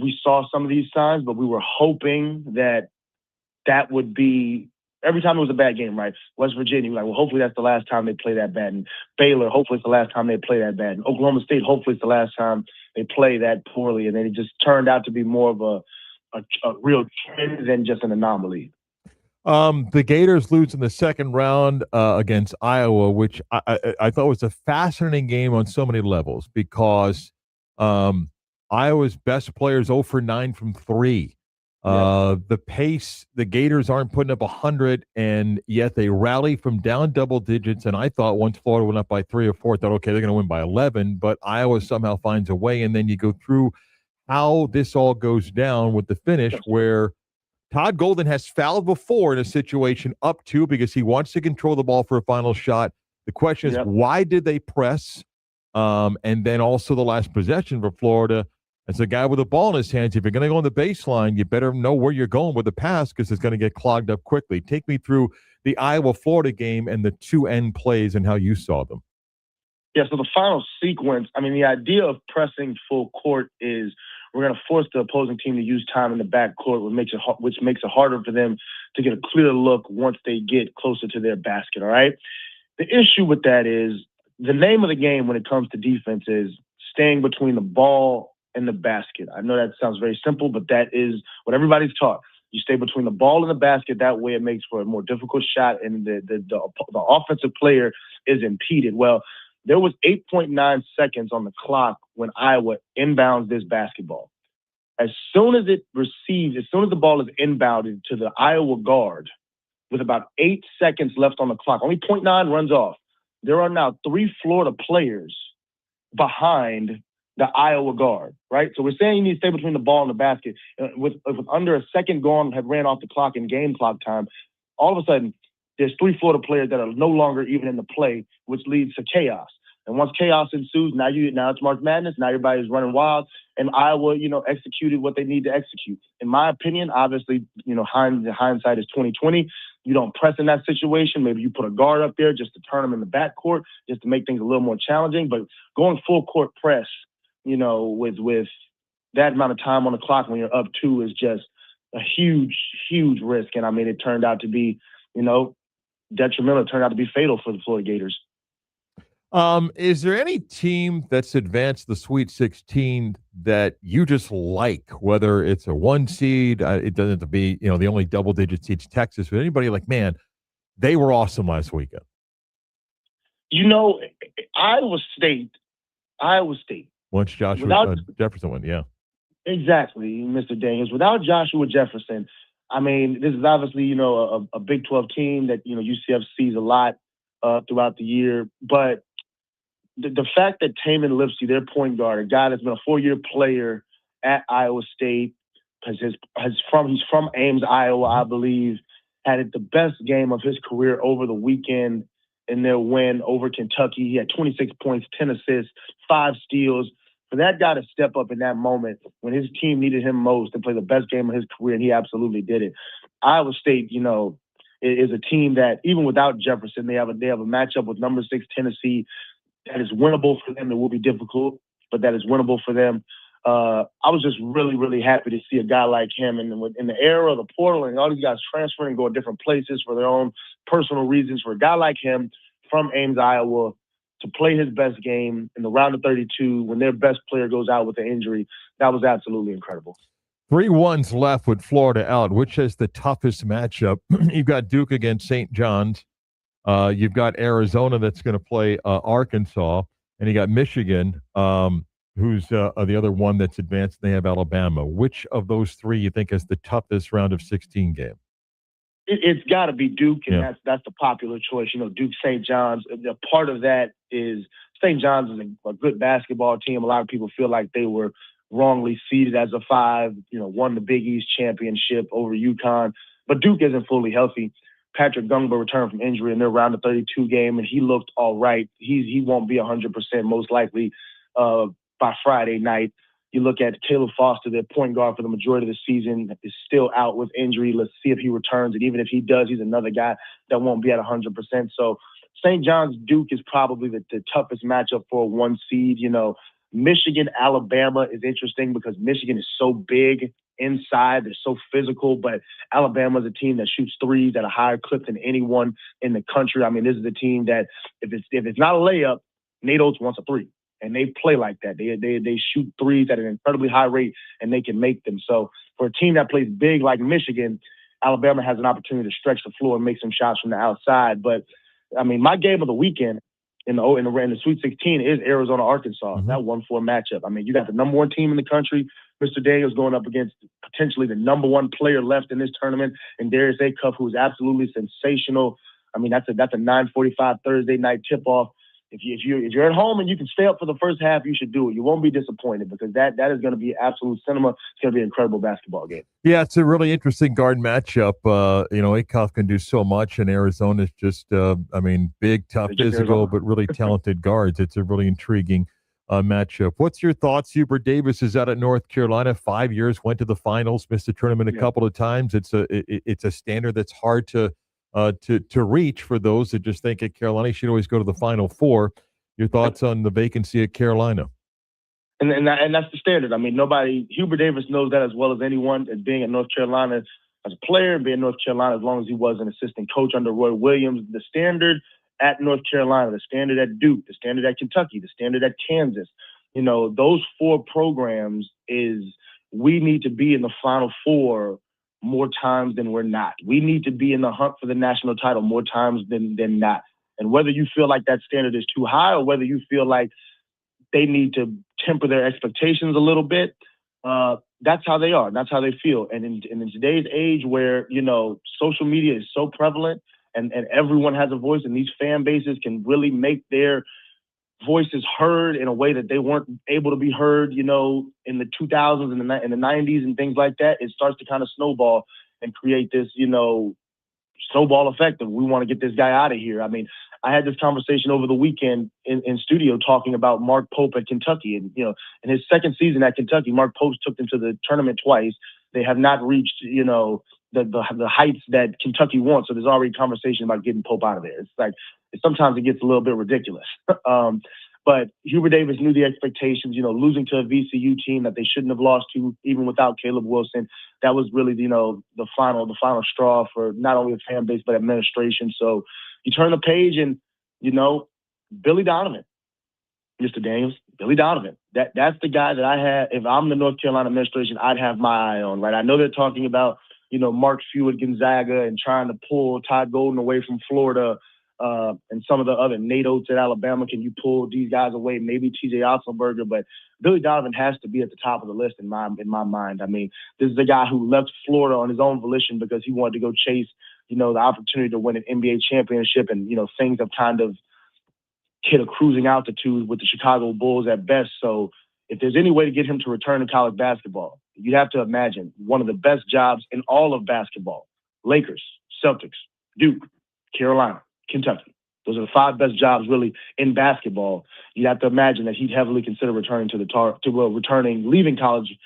we saw some of these signs, but we were hoping that would be every time it was a bad game, right? West Virginia, well, hopefully that's the last time they play that bad. And Baylor, hopefully it's the last time they play that bad. And Oklahoma State, hopefully it's the last time they play that poorly. And then it just turned out to be more of a real trend than just an anomaly. The Gators lose in the second round against Iowa, which I thought was a fascinating game on so many levels because Iowa's best players 0 for 9 from 3. The pace, the Gators aren't putting up 100, and yet they rally from down double digits. And I thought once Florida went up by 3 or 4, I thought, okay, they're going to win by 11, but Iowa somehow finds a way. And then you go through how this all goes down with the finish where Todd Golden has fouled before in a situation up 2 because he wants to control the ball for a final shot. The question is, why did they press? And then also the last possession for Florida. As a guy with a ball in his hands, if you're going to go on the baseline, you better know where you're going with the pass because it's going to get clogged up quickly. Take me through the Iowa-Florida game and the two end plays and how you saw them. Yeah, so the final sequence, the idea of pressing full court is we're going to force the opposing team to use time in the backcourt, which makes it harder for them to get a clear look once they get closer to their basket, all right? The issue with that is the name of the game when it comes to defense is staying between the ball and the basket. I know that sounds very simple, but that is what everybody's taught. You stay between the ball and the basket. That way it makes for a more difficult shot, and the offensive player is impeded. Well, there was 8.9 seconds on the clock when Iowa inbounds this basketball. As soon as the ball is inbounded to the Iowa guard, with about 8 seconds left on the clock, only 0.9 runs off. There are now 3 Florida players behind the Iowa guard, right? So we're saying you need to stay between the ball and the basket. With under a second gone, had ran off the clock in game clock time, all of a sudden, there's 3 Florida players that are no longer even in the play, which leads to chaos. And once chaos ensues, now it's March Madness. Now everybody's running wild, and Iowa, executed what they need to execute. In my opinion, obviously, hindsight is 2020. You don't press in that situation. Maybe you put a guard up there just to turn them in the backcourt, just to make things a little more challenging. But going full court press, with that amount of time on the clock when you're up 2 is just a huge, huge risk. And it turned out to be, detrimental. It turned out to be fatal for the Florida Gators. Is there any team that's advanced the Sweet 16 that you just like, whether it's a one seed, it doesn't have to be, the only double digit seeds, Texas, but anybody like, man, they were awesome last weekend. Iowa State. Once Joshua Without Jefferson went, yeah. Exactly, Mr. Daniels. Without Joshua Jefferson, I mean, this is obviously, a Big 12 team that, UCF sees a lot throughout the year. But the fact that Taman Lipsey, their point guard, a guy that's been a 4-year player at Iowa State, he's from Ames, Iowa, I believe, had the best game of his career over the weekend in their win over Kentucky. He had 26 points, 10 assists, 5 steals. For that guy to step up in that moment when his team needed him most to play the best game of his career, and he absolutely did it. Iowa State, is a team that even without Jefferson, they have a matchup with number 6 Tennessee that is winnable for them. It will be difficult, but that is winnable for them. I was just really, really happy to see a guy like him in the era of the portal and all these guys transferring and going different places for their own personal reasons. For a guy like him from Ames, Iowa, to play his best game in the round of 32 when their best player goes out with an injury, that was absolutely incredible. 3-1s left with Florida out. Which has the toughest matchup? You've got Duke against St. John's. You've got Arizona that's going to play Arkansas, and you got Michigan, who's the other one that's advanced. They have Alabama. Which of those three you think is the toughest round of 16 game? It's got to be Duke, and that's the popular choice. Duke, St. John's. A part of that is St. John's is a good basketball team. A lot of people feel like they were wrongly seeded as a 5. Won the Big East championship over UConn, but Duke isn't fully healthy. Patrick Gungba returned from injury in their round of 32 game, and he looked all right. He won't be 100% most likely by Friday night. You look at Caleb Foster, their point guard for the majority of the season, is still out with injury. Let's see if he returns. And even if he does, he's another guy that won't be at 100%. So St. John's Duke is probably the toughest matchup for a 1 seed. Michigan, Alabama is interesting because Michigan is so big inside. They're so physical, but Alabama is a team that shoots threes at a higher clip than anyone in the country. I mean, this is a team that if it's not a layup, Nate Oates wants a 3. And they play like that. They shoot threes at an incredibly high rate, and they can make them. So for a team that plays big like Michigan, Alabama has an opportunity to stretch the floor and make some shots from the outside. But I mean, my game of the weekend in the Sweet 16 is Arizona Arkansas. That 1-4 matchup. I mean, you got the number 1 team in the country, Mr. Daniels, going up against potentially the number 1 player left in this tournament, and Darius Acuff, who is absolutely sensational. I mean, that's a 9:45 Thursday night tip off. If you're at home and you can stay up for the first half, you should do it. You won't be disappointed because that is going to be absolute cinema. It's going to be an incredible basketball game. Yeah, it's a really interesting guard matchup. Acuff can do so much, and Arizona's just, big, tough, physical, but really talented guards. It's a really intriguing matchup. What's your thoughts? Hubert Davis is out at North Carolina, 5 years, went to the finals, missed the tournament a couple of times. It's a standard that's hard to reach for those that just think at Carolina should always go to the Final Four. Your thoughts on the vacancy at Carolina? And that's the standard. I mean, Hubert Davis knows that as well as anyone, as being at North Carolina as a player and being in North Carolina as long as he was an assistant coach under Roy Williams. The standard at North Carolina, the standard at Duke, the standard at Kentucky, the standard at Kansas, those 4 programs is we need to be in the Final Four more times than we're not. We need to be in the hunt for the national title more times than not. And whether you feel like that standard is too high or whether you feel like they need to temper their expectations a little bit, that's how they are. That's how they feel. And in today's age where, social media is so prevalent and everyone has a voice and these fan bases can really make their voices heard in a way that they weren't able to be heard, in the 2000s and in the 90s and things like that, it starts to kind of snowball and create this, snowball effect of we want to get this guy out of here. I mean, I had this conversation over the weekend in studio talking about Mark Pope at Kentucky. And, in his second season at Kentucky, Mark Pope took them to the tournament twice. They have not reached, the heights that Kentucky wants. So there's already conversation about getting Pope out of there. It's like, sometimes it gets a little bit ridiculous. But Hubert Davis knew the expectations, losing to a VCU team that they shouldn't have lost to, even without Caleb Wilson. That was really, the final straw for not only the fan base, but administration. So you turn the page and, Billy Donovan, Mr. Daniels, Billy Donovan. That's the guy that I had. If I'm the North Carolina administration, I'd have my eye on, right? I know they're talking about, Mark Few at Gonzaga and trying to pull Todd Golden away from Florida and some of the other Nate Oates at Alabama. Can you pull these guys away? Maybe TJ Otzelberger, but Billy Donovan has to be at the top of the list in my mind. I mean, this is the guy who left Florida on his own volition because he wanted to go chase, the opportunity to win an NBA championship, and things have kind of hit a cruising altitude with the Chicago Bulls at best. So if there's any way to get him to return to college basketball, you'd have to imagine one of the best jobs in all of basketball. Lakers, Celtics, Duke, Carolina, Kentucky. Those are the 5 best jobs really in basketball. You'd have to imagine that he'd heavily consider returning to leaving college,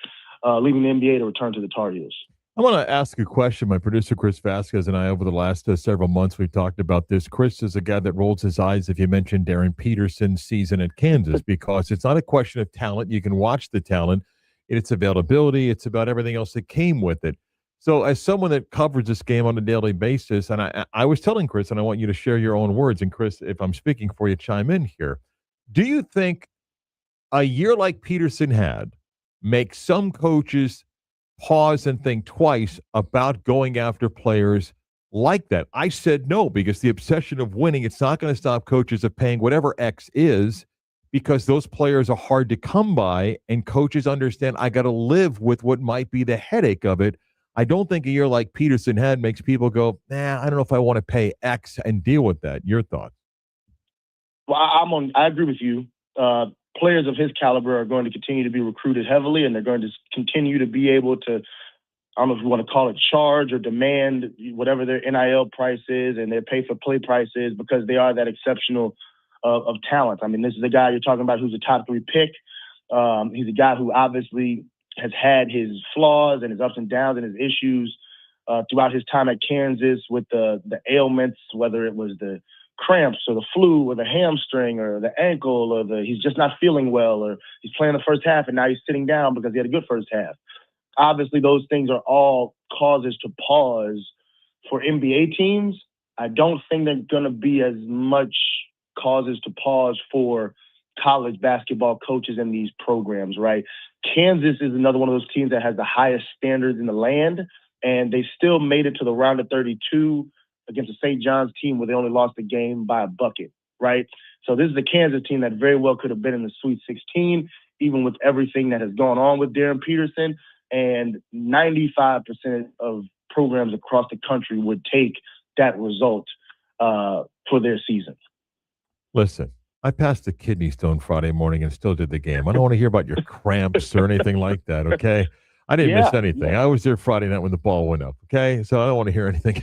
leaving the NBA to return to the Tar Heels. I want to ask a question. My producer, Chris Vasquez, and I, over the last several months, we've talked about this. Chris is a guy that rolls his eyes if you mention Darren Peterson's season at Kansas, because it's not a question of talent. You can watch the talent. It's availability. It's about everything else that came with it. So as someone that covers this game on a daily basis, and I was telling Chris, and I want you to share your own words, and Chris, if I'm speaking for you, chime in here. Do you think a year like Peterson had makes some coaches pause and think twice about going after players like that? I said no, because the obsession of winning, it's not going to stop coaches of paying whatever X is, because those players are hard to come by, and coaches understand I got to live with what might be the headache of it. I don't think a year like Peterson had makes people go, I don't know if I want to pay X and deal with that. Your thoughts? Well, I agree with you. Players of his caliber are going to continue to be recruited heavily, and they're going to continue to be able to, I don't know if you want to call it charge or demand whatever their NIL price is and their pay-for-play price is, because they are that exceptional of talent. I mean, this is a guy you're talking about who's a top 3 pick. He's a guy who obviously has had his flaws and his ups and downs and his issues throughout his time at Kansas with the ailments, whether it was the cramps or the flu or the hamstring or the ankle or he's just not feeling well, or he's playing the first half and now he's sitting down because he had a good first half. Obviously, those things are all causes to pause for NBA teams. I don't think they're going to be as much causes to pause for college basketball coaches in these programs, right? Kansas is another one of those teams that has the highest standards in the land, and they still made it to the round of 32 against the St. John's team where they only lost the game by a bucket, right? So this is the Kansas team that very well could have been in the Sweet 16, even with everything that has gone on with Darren Peterson. And 95% of programs across the country would take that result for their season. Listen, I passed a kidney stone Friday morning and still did the game. I don't want to hear about your cramps or anything like that, okay? I didn't miss anything. I was there Friday night when the ball went up, okay? So I don't want to hear anything.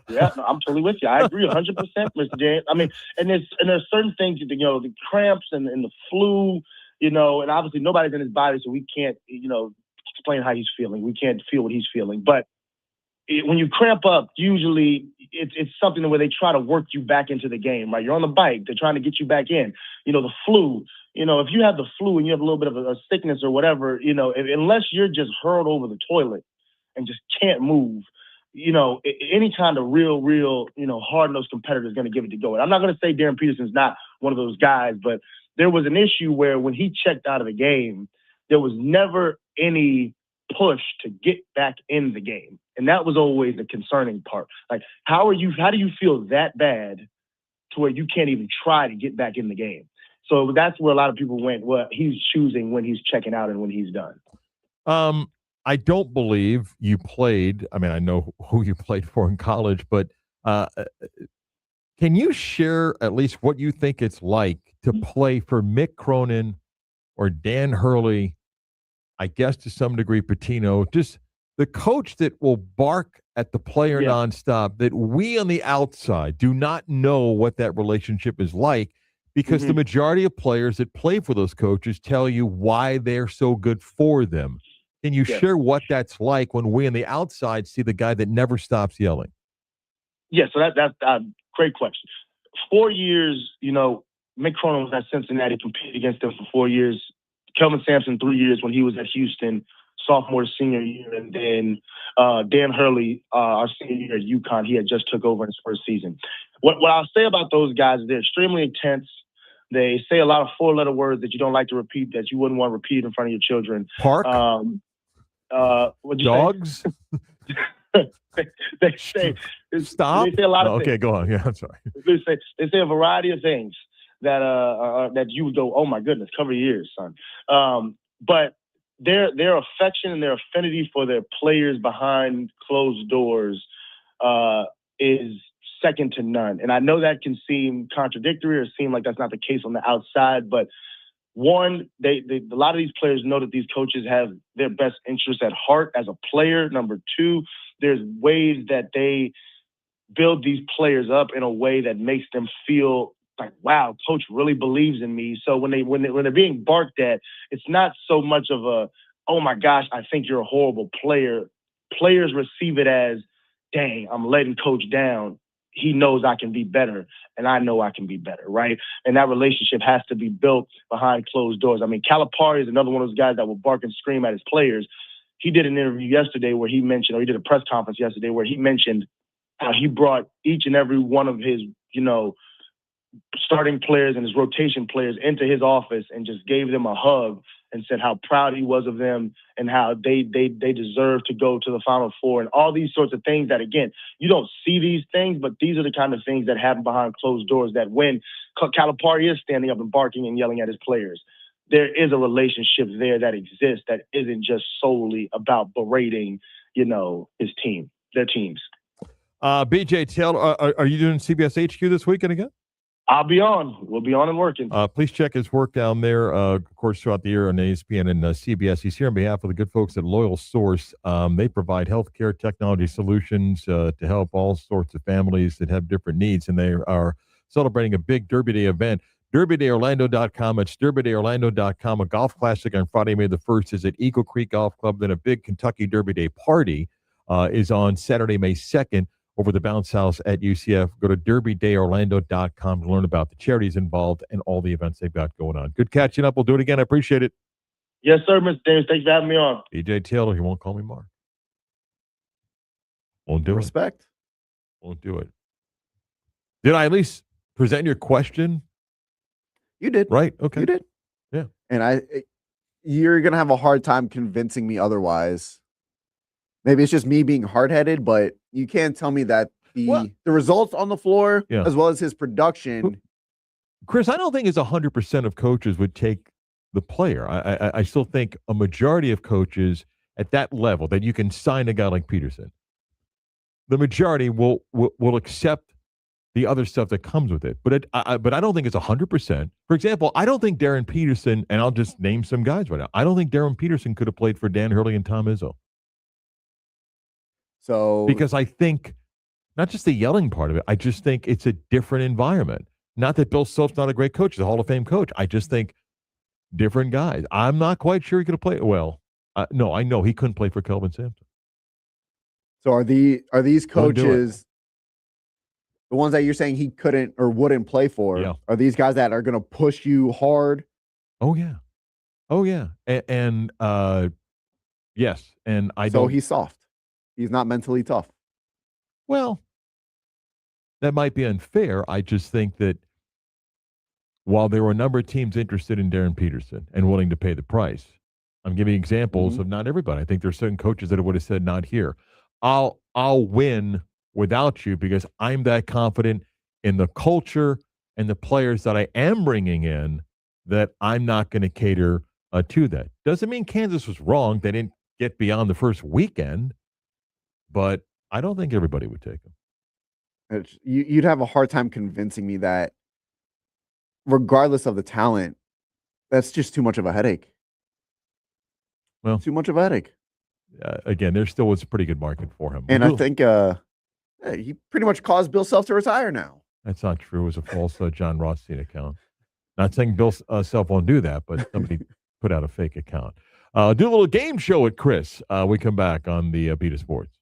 Yeah, no, I'm totally with you. I agree 100%, Mr. James. I mean, and there's certain things, the cramps and the flu, and obviously nobody's in his body, so we can't, explain how he's feeling. We can't feel what he's feeling. But when you cramp up, usually it's something where they try to work you back into the game, right? You're on the bike. They're trying to get you back in. The flu, if you have the flu and you have a little bit of a sickness or whatever, unless you're just hurled over the toilet and just can't move, any kind of real, hard-nosed competitor is going to give it to go. And I'm not going to say Darren Peterson's not one of those guys, but there was an issue where when he checked out of the game, there was never any push to get back in the game. And that was always the concerning part. Like, how do you feel that bad to where you can't even try to get back in the game? So that's where a lot of people went, well, he's choosing when he's checking out and when he's done. I don't believe you played. I mean, I know who you played for in college, but can you share at least what you think it's like to play for Mick Cronin or Dan Hurley, I guess to some degree Pitino, just the coach that will bark at the player nonstop, that we on the outside do not know what that relationship is like, because the majority of players that play for those coaches tell you why they're so good for them. Can you share what that's like when we on the outside see the guy that never stops yelling? Yeah, so that's a great question. 4 years, Mick Cronin was at Cincinnati, competed against them for 4 years. Kelvin Sampson, 3 years when he was at Houston, sophomore to senior year. And then Dan Hurley, our senior year at UConn, he had just took over in his first season. What I'll say about those guys is they're extremely intense. They say a lot of four-letter words that you don't like to repeat, that you wouldn't want to repeat in front of your children. Park? What'd you Dogs? say? they say Stop? They say a lot of Okay, things. go on. Yeah, I'm sorry. They say a variety of things that that you would go, oh my goodness, cover your ears, son. But their affection and their affinity for their players behind closed doors is second to none. And I know that can seem contradictory or seem like that's not the case on the outside, but one, a lot of these players know that these coaches have their best interests at heart as a player. Number two, there's ways that they build these players up in a way that makes them feel like, wow, coach really believes in me. So when they're being barked at, it's not so much of a, oh my gosh, I think you're a horrible player. Players receive it as, dang, I'm letting coach down. He knows I can be better, and I know I can be better, right? And that relationship has to be built behind closed doors. I mean, Calipari is another one of those guys that will bark and scream at his players. He did an interview yesterday where he mentioned, or he did a press conference yesterday where he mentioned how he brought each and every one of his, starting players and his rotation players into his office and just gave them a hug and said how proud he was of them and how they deserve to go to the Final Four and all these sorts of things that, again, you don't see these things, but these are the kind of things that happen behind closed doors that when Calipari is standing up and barking and yelling at his players, there is a relationship there that exists that isn't just solely about berating, his team, their teams. BJ Taylor, are you doing CBS HQ this weekend again? I'll be on. We'll be on and working. Please check his work down there, of course, throughout the year on ESPN and CBS. He's here on behalf of the good folks at Loyal Source. They provide healthcare technology solutions to help all sorts of families that have different needs, and they are celebrating a big Derby Day event. DerbyDayOrlando.com. It's DerbyDayOrlando.com. A golf classic on Friday, May the 1st is at Eagle Creek Golf Club. Then a big Kentucky Derby Day party is on Saturday, May 2nd. Over the Bounce House at UCF. Go to DerbyDayOrlando.com to learn about the charities involved and all the events they've got going on. Good catching up. We'll do it again. I appreciate it. Yes, sir, Mr. Davis. Thanks for having me on. BJ Taylor, he won't call me Mark. Won't do Respect. it. Won't do it. Did I at least present your question? You did. Right? Okay. You did. Yeah. And you're going to have a hard time convincing me otherwise. Maybe it's just me being hard-headed, but you can't tell me that the results on the floor, as well as his production. Chris, I don't think it's 100% of coaches would take the player. I still think a majority of coaches at that level, that you can sign a guy like Peterson, the majority will accept the other stuff that comes with it. But I don't think it's 100%. For example, I don't think Darren Peterson, and I'll just name some guys right now, I don't think Darren Peterson could have played for Dan Hurley and Tom Izzo. So, because I think not just the yelling part of it, I just think it's a different environment. Not that Bill Self's not a great coach; he's a Hall of Fame coach. I just think different guys. I'm not quite sure he could have played. Well, no, I know he couldn't play for Kelvin Sampson. So are these coaches the ones that you're saying he couldn't or wouldn't play for? Yeah. Are these guys that are going to push you hard? Oh yeah, and yes, and I so don't. He's soft. He's not mentally tough. Well, that might be unfair. I just think that while there were a number of teams interested in Darren Peterson and willing to pay the price, I'm giving examples of not everybody. I think there's certain coaches that would have said, not here. I'll win without you because I'm that confident in the culture and the players that I am bringing in that I'm not going to cater to that. Doesn't mean Kansas was wrong. They didn't get beyond the first weekend. But I don't think everybody would take him. You'd have a hard time convincing me that regardless of the talent, that's just too much of a headache. Well, too much of a headache. Again, there still was a pretty good market for him. And I think he pretty much caused Bill Self to retire now. That's not true. It was a false John Rothstein account. Not saying Bill Self won't do that, but somebody put out a fake account. Do a little game show with Chris. We come back on the Beat of Sports.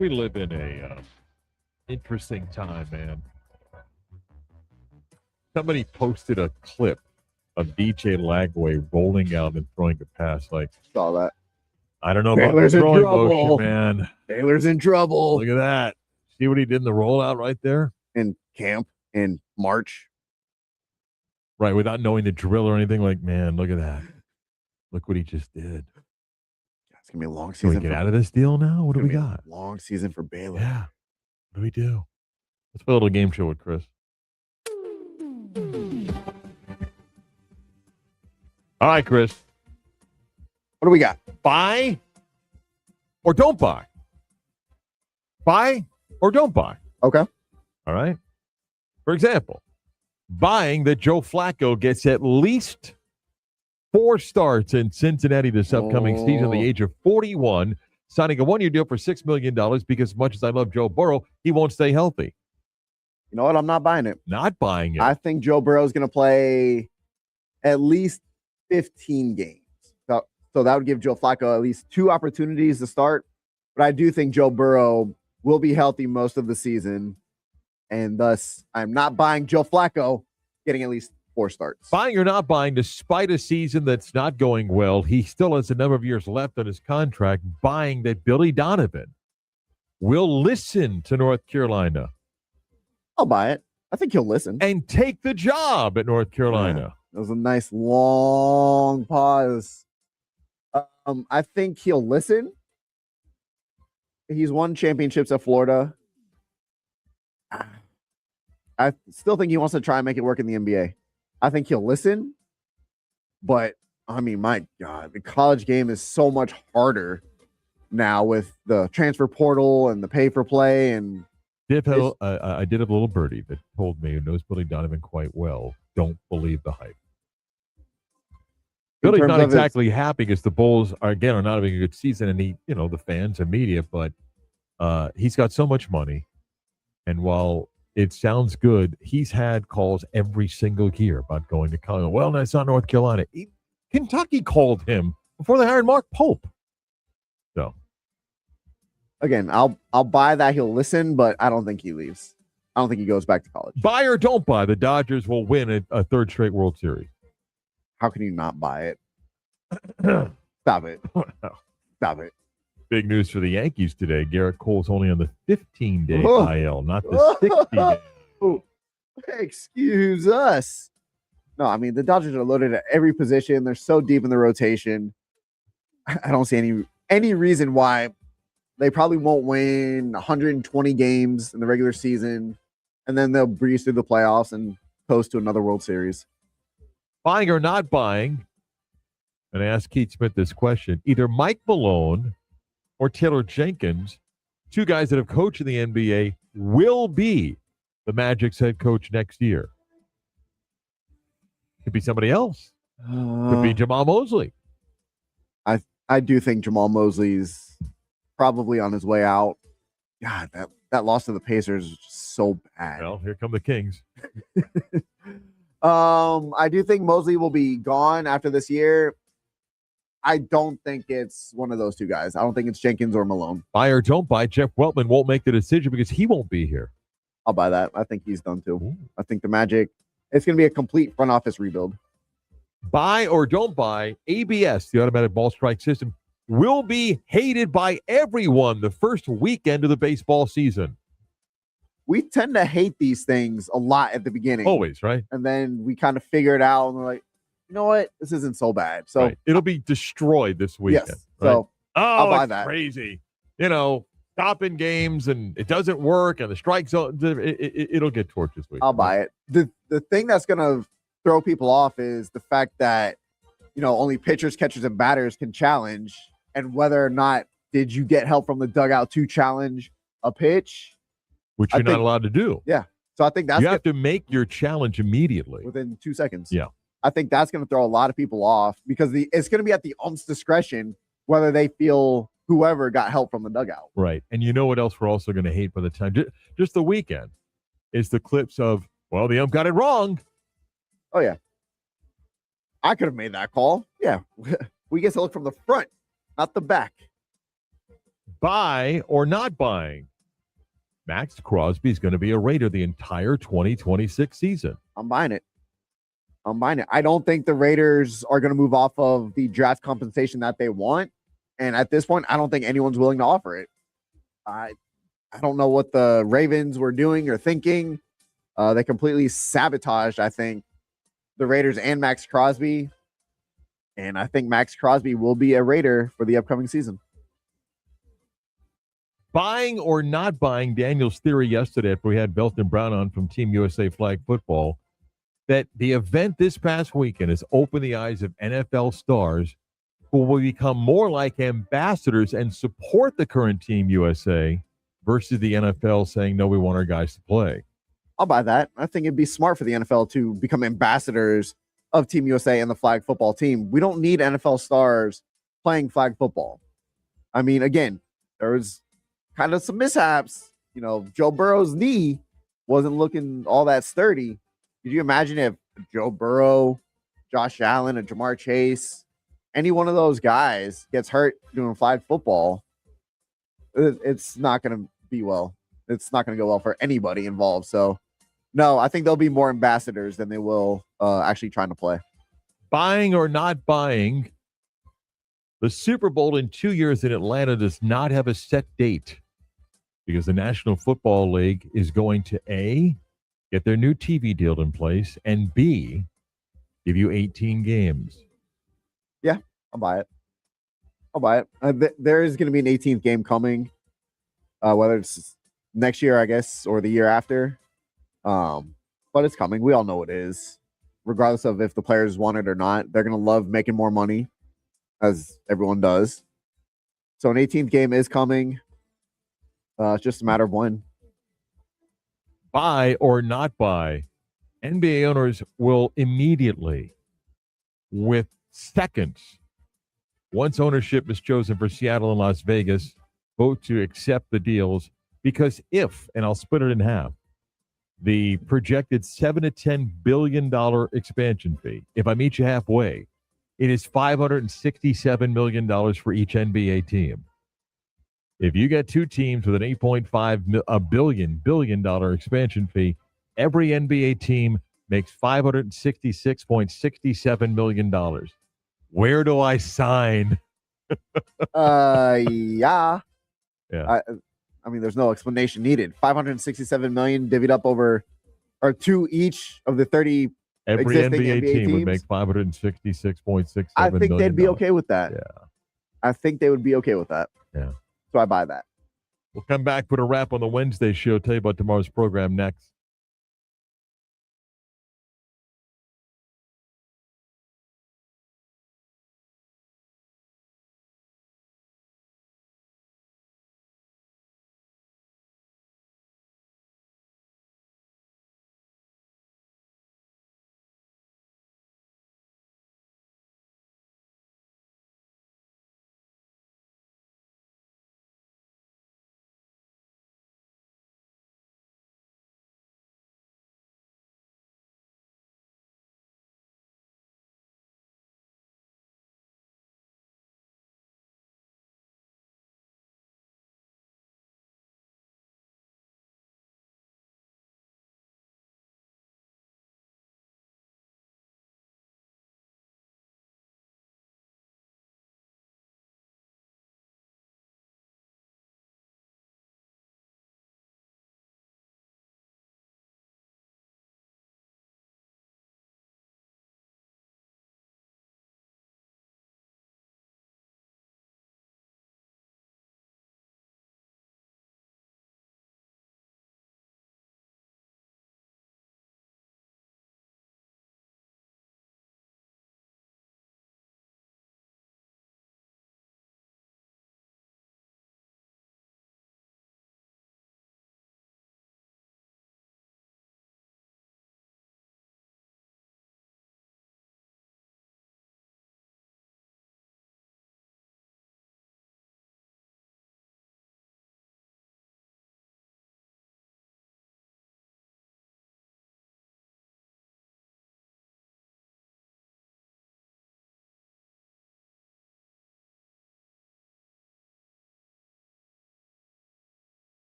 We live in a interesting time, man. Somebody posted a clip of DJ Lagway rolling out and throwing a pass. Like, Saw that. I don't know about the Baylor's in throwing trouble. motion, man. Baylor's in trouble. Look at that. See what he did in the rollout right there? In camp in March. Right, without knowing the drill or anything. Like, man, look at that. Look what he just did. It's going to be a long Can we season. get out of this deal now? What do we It's gonna got? be a long season for Baylor. Yeah. What do we do? Let's play a little game show with Chris. All right, Chris. What do we got? Buy or don't buy? Buy or don't buy? Okay. All right. For example, buying that Joe Flacco gets at least 4 starts in Cincinnati this upcoming season at the age of 41, signing a 1-year deal for $6 million because as much as I love Joe Burrow, he won't stay healthy. You know what? I'm not buying it. Not buying it. I think Joe Burrow is going to play at least 15 games. So that would give Joe Flacco at least 2 opportunities to start. But I do think Joe Burrow will be healthy most of the season. And thus, I'm not buying Joe Flacco getting at least 4 starts. Buying or not buying, despite a season that's not going well, he still has a number of years left on his contract. Buying that Billy Donovan will listen to North Carolina. I'll buy it. I think he'll listen. And take the job at North Carolina. Yeah, that was a nice long pause. I think he'll listen. He's won championships at Florida. I still think he wants to try and make it work in the NBA. I think he'll listen. But, I mean, my God, the college game is so much harder now with the transfer portal and the pay for play. And I did have a little birdie that told me, who knows Billy Donovan quite well, don't believe the hype. Billy's not exactly happy because the Bulls are not having a good season, and he, the fans and media, but he's got so much money. And while it sounds good, he's had calls every single year about going to college. Well, that's not North Carolina. Kentucky called him before they hired Mark Pope. So, again, I'll buy that he'll listen, but I don't think he leaves. I don't think he goes back to college. Buy or don't buy, the Dodgers will win a 3rd straight World Series. How can you not buy it? Stop it. Stop it. Big news for the Yankees today. Garrett Cole's only on the 15-day IL, not the 60-day. Excuse us. No, I mean, the Dodgers are loaded at every position. They're so deep in the rotation. I don't see any reason why they probably won't win 120 games in the regular season, and then they'll breeze through the playoffs and coast to another World Series. Buying or not buying, and I asked Keith Smith this question, either Mike Malone or Taylor Jenkins, 2 guys that have coached in the NBA, will be the Magic's head coach next year. Could be somebody else. Could be Jamal Mosley. I do think Jamal Mosley's probably on his way out. God, that loss to the Pacers is just so bad. Well, here come the Kings. I do think Mosley will be gone after this year. I don't think it's one of those 2 guys. I don't think it's Jenkins or Malone. Buy or don't buy, Jeff Weltman won't make the decision because he won't be here. I'll buy that. I think he's done too. Ooh. I think the Magic, it's going to be a complete front office rebuild. Buy or don't buy, ABS, the automatic ball strike system, will be hated by everyone the first weekend of the baseball season. We tend to hate these things a lot at the beginning. Always, right? And then we kind of figure it out and we're like, you know what? This isn't so bad. So right. It'll be destroyed this weekend. Yes. Right? So I'll buy it's that. Crazy. Stopping games and it doesn't work and the strike zone, it'll get torched this week. I'll buy it. The thing that's going to throw people off is the fact that, only pitchers, catchers, and batters can challenge, and whether or not did you get help from the dugout to challenge a pitch. Which you're not allowed to do. Yeah. So I think that's you have to make your challenge immediately. Within 2 seconds. Yeah. I think that's going to throw a lot of people off because it's going to be at the ump's discretion whether they feel whoever got help from the dugout. Right. And you know what else we're also going to hate by the time? Just the weekend is the clips of, well, the ump got it wrong. Oh, yeah. I could have made that call. Yeah. We get to look from the front, not the back. Buy or not buying? Max Crosby is going to be a Raider the entire 2026 season. I'm buying it. I don't think the Raiders are going to move off of the draft compensation that they want. And at this point, I don't think anyone's willing to offer it. I don't know what the Ravens were doing or thinking. They completely sabotaged, I think, the Raiders and Max Crosby. And I think Max Crosby will be a Raider for the upcoming season. Buying or not buying? Daniel's theory yesterday after we had Belton Brown on from Team USA Flag Football, that the event this past weekend has opened the eyes of NFL stars who will become more like ambassadors and support the current Team USA versus the NFL saying, no, we want our guys to play. I'll buy that. I think it'd be smart for the NFL to become ambassadors of Team USA and the flag football team. We don't need NFL stars playing flag football. I mean, again, there was kind of some mishaps. You know, Joe Burrow's knee wasn't looking all that sturdy. Could you imagine if Joe Burrow, Josh Allen, and Jamar Chase, any one of those guys gets hurt doing flag football? It's not going to be well. It's not going to go well for anybody involved. So, no, I think there'll be more ambassadors than they will actually trying to play. Buying or not buying? The Super Bowl in 2 years in Atlanta does not have a set date because the National Football League is going to A, get their new TV deal in place, and B, give you 18 games. Yeah, I'll buy it. There is going to be an 18th game coming, whether it's next year, I guess, or the year after. But it's coming. We all know it is. Regardless of if the players want it or not, they're going to love making more money, as everyone does. So an 18th game is coming. It's just a matter of when. Buy or not buy? NBA owners will immediately, with seconds, once ownership is chosen for Seattle and Las Vegas, vote to accept the deals because and I'll split it in half, the projected $7 to $10 billion expansion fee, if I meet you halfway, it is $567 million for each NBA team. If you get two teams with an $8.5 billion expansion fee, every NBA team makes $566.67 million. Where do I sign? Yeah. Yeah. I mean, there's no explanation needed. $567 million divvied up over, or two each of the 30 Every existing NBA team teams would make $566.67 I think they'd be okay with that. Yeah. I think they would be okay with that. Yeah. So I buy that. We'll come back, put a wrap on the Wednesday show, tell you about tomorrow's program next.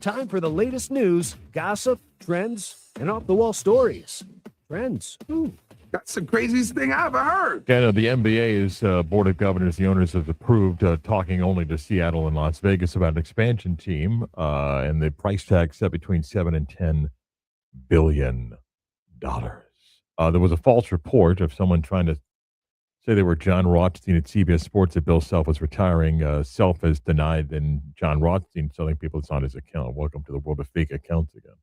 Time for the latest news, gossip, trends, and off-the-wall stories. Trends. That's the craziest thing I ever heard. Yeah, no, the NBA's Board of Governors, the owners have approved talking only to Seattle and Las Vegas about an expansion team, and the price tag set between $7 and $10 billion. There was a false report of someone trying to say they were John Rothstein at CBS Sports that Bill Self was retiring. Self has denied, and John Rothstein telling people it's on his account. Welcome to the world of fake accounts again.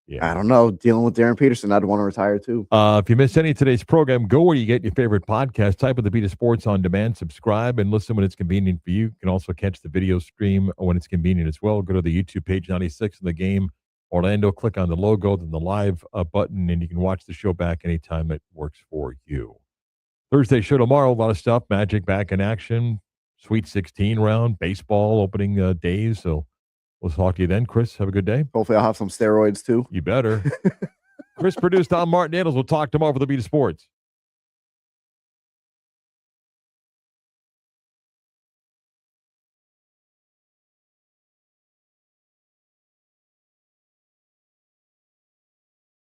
Yeah. I don't know. Dealing with Darren Peterson, I'd want to retire too. If you missed any of today's program, go where you get your favorite podcast. Type in the Beat of Sports on demand, subscribe, and listen when it's convenient for you. You can also catch the video stream when it's convenient as well. Go to the YouTube page, 96 in the game, Orlando. Click on the logo, then the live button, and you can watch the show back anytime it works for you. Thursday show tomorrow, a lot of stuff. Magic back in action, Sweet 16 round, baseball opening days. So we'll talk to you then. Chris, have a good day. Hopefully I'll have some steroids too. You better. Chris produced. I'm Marc Daniels. We'll talk tomorrow for the Beat of Sports.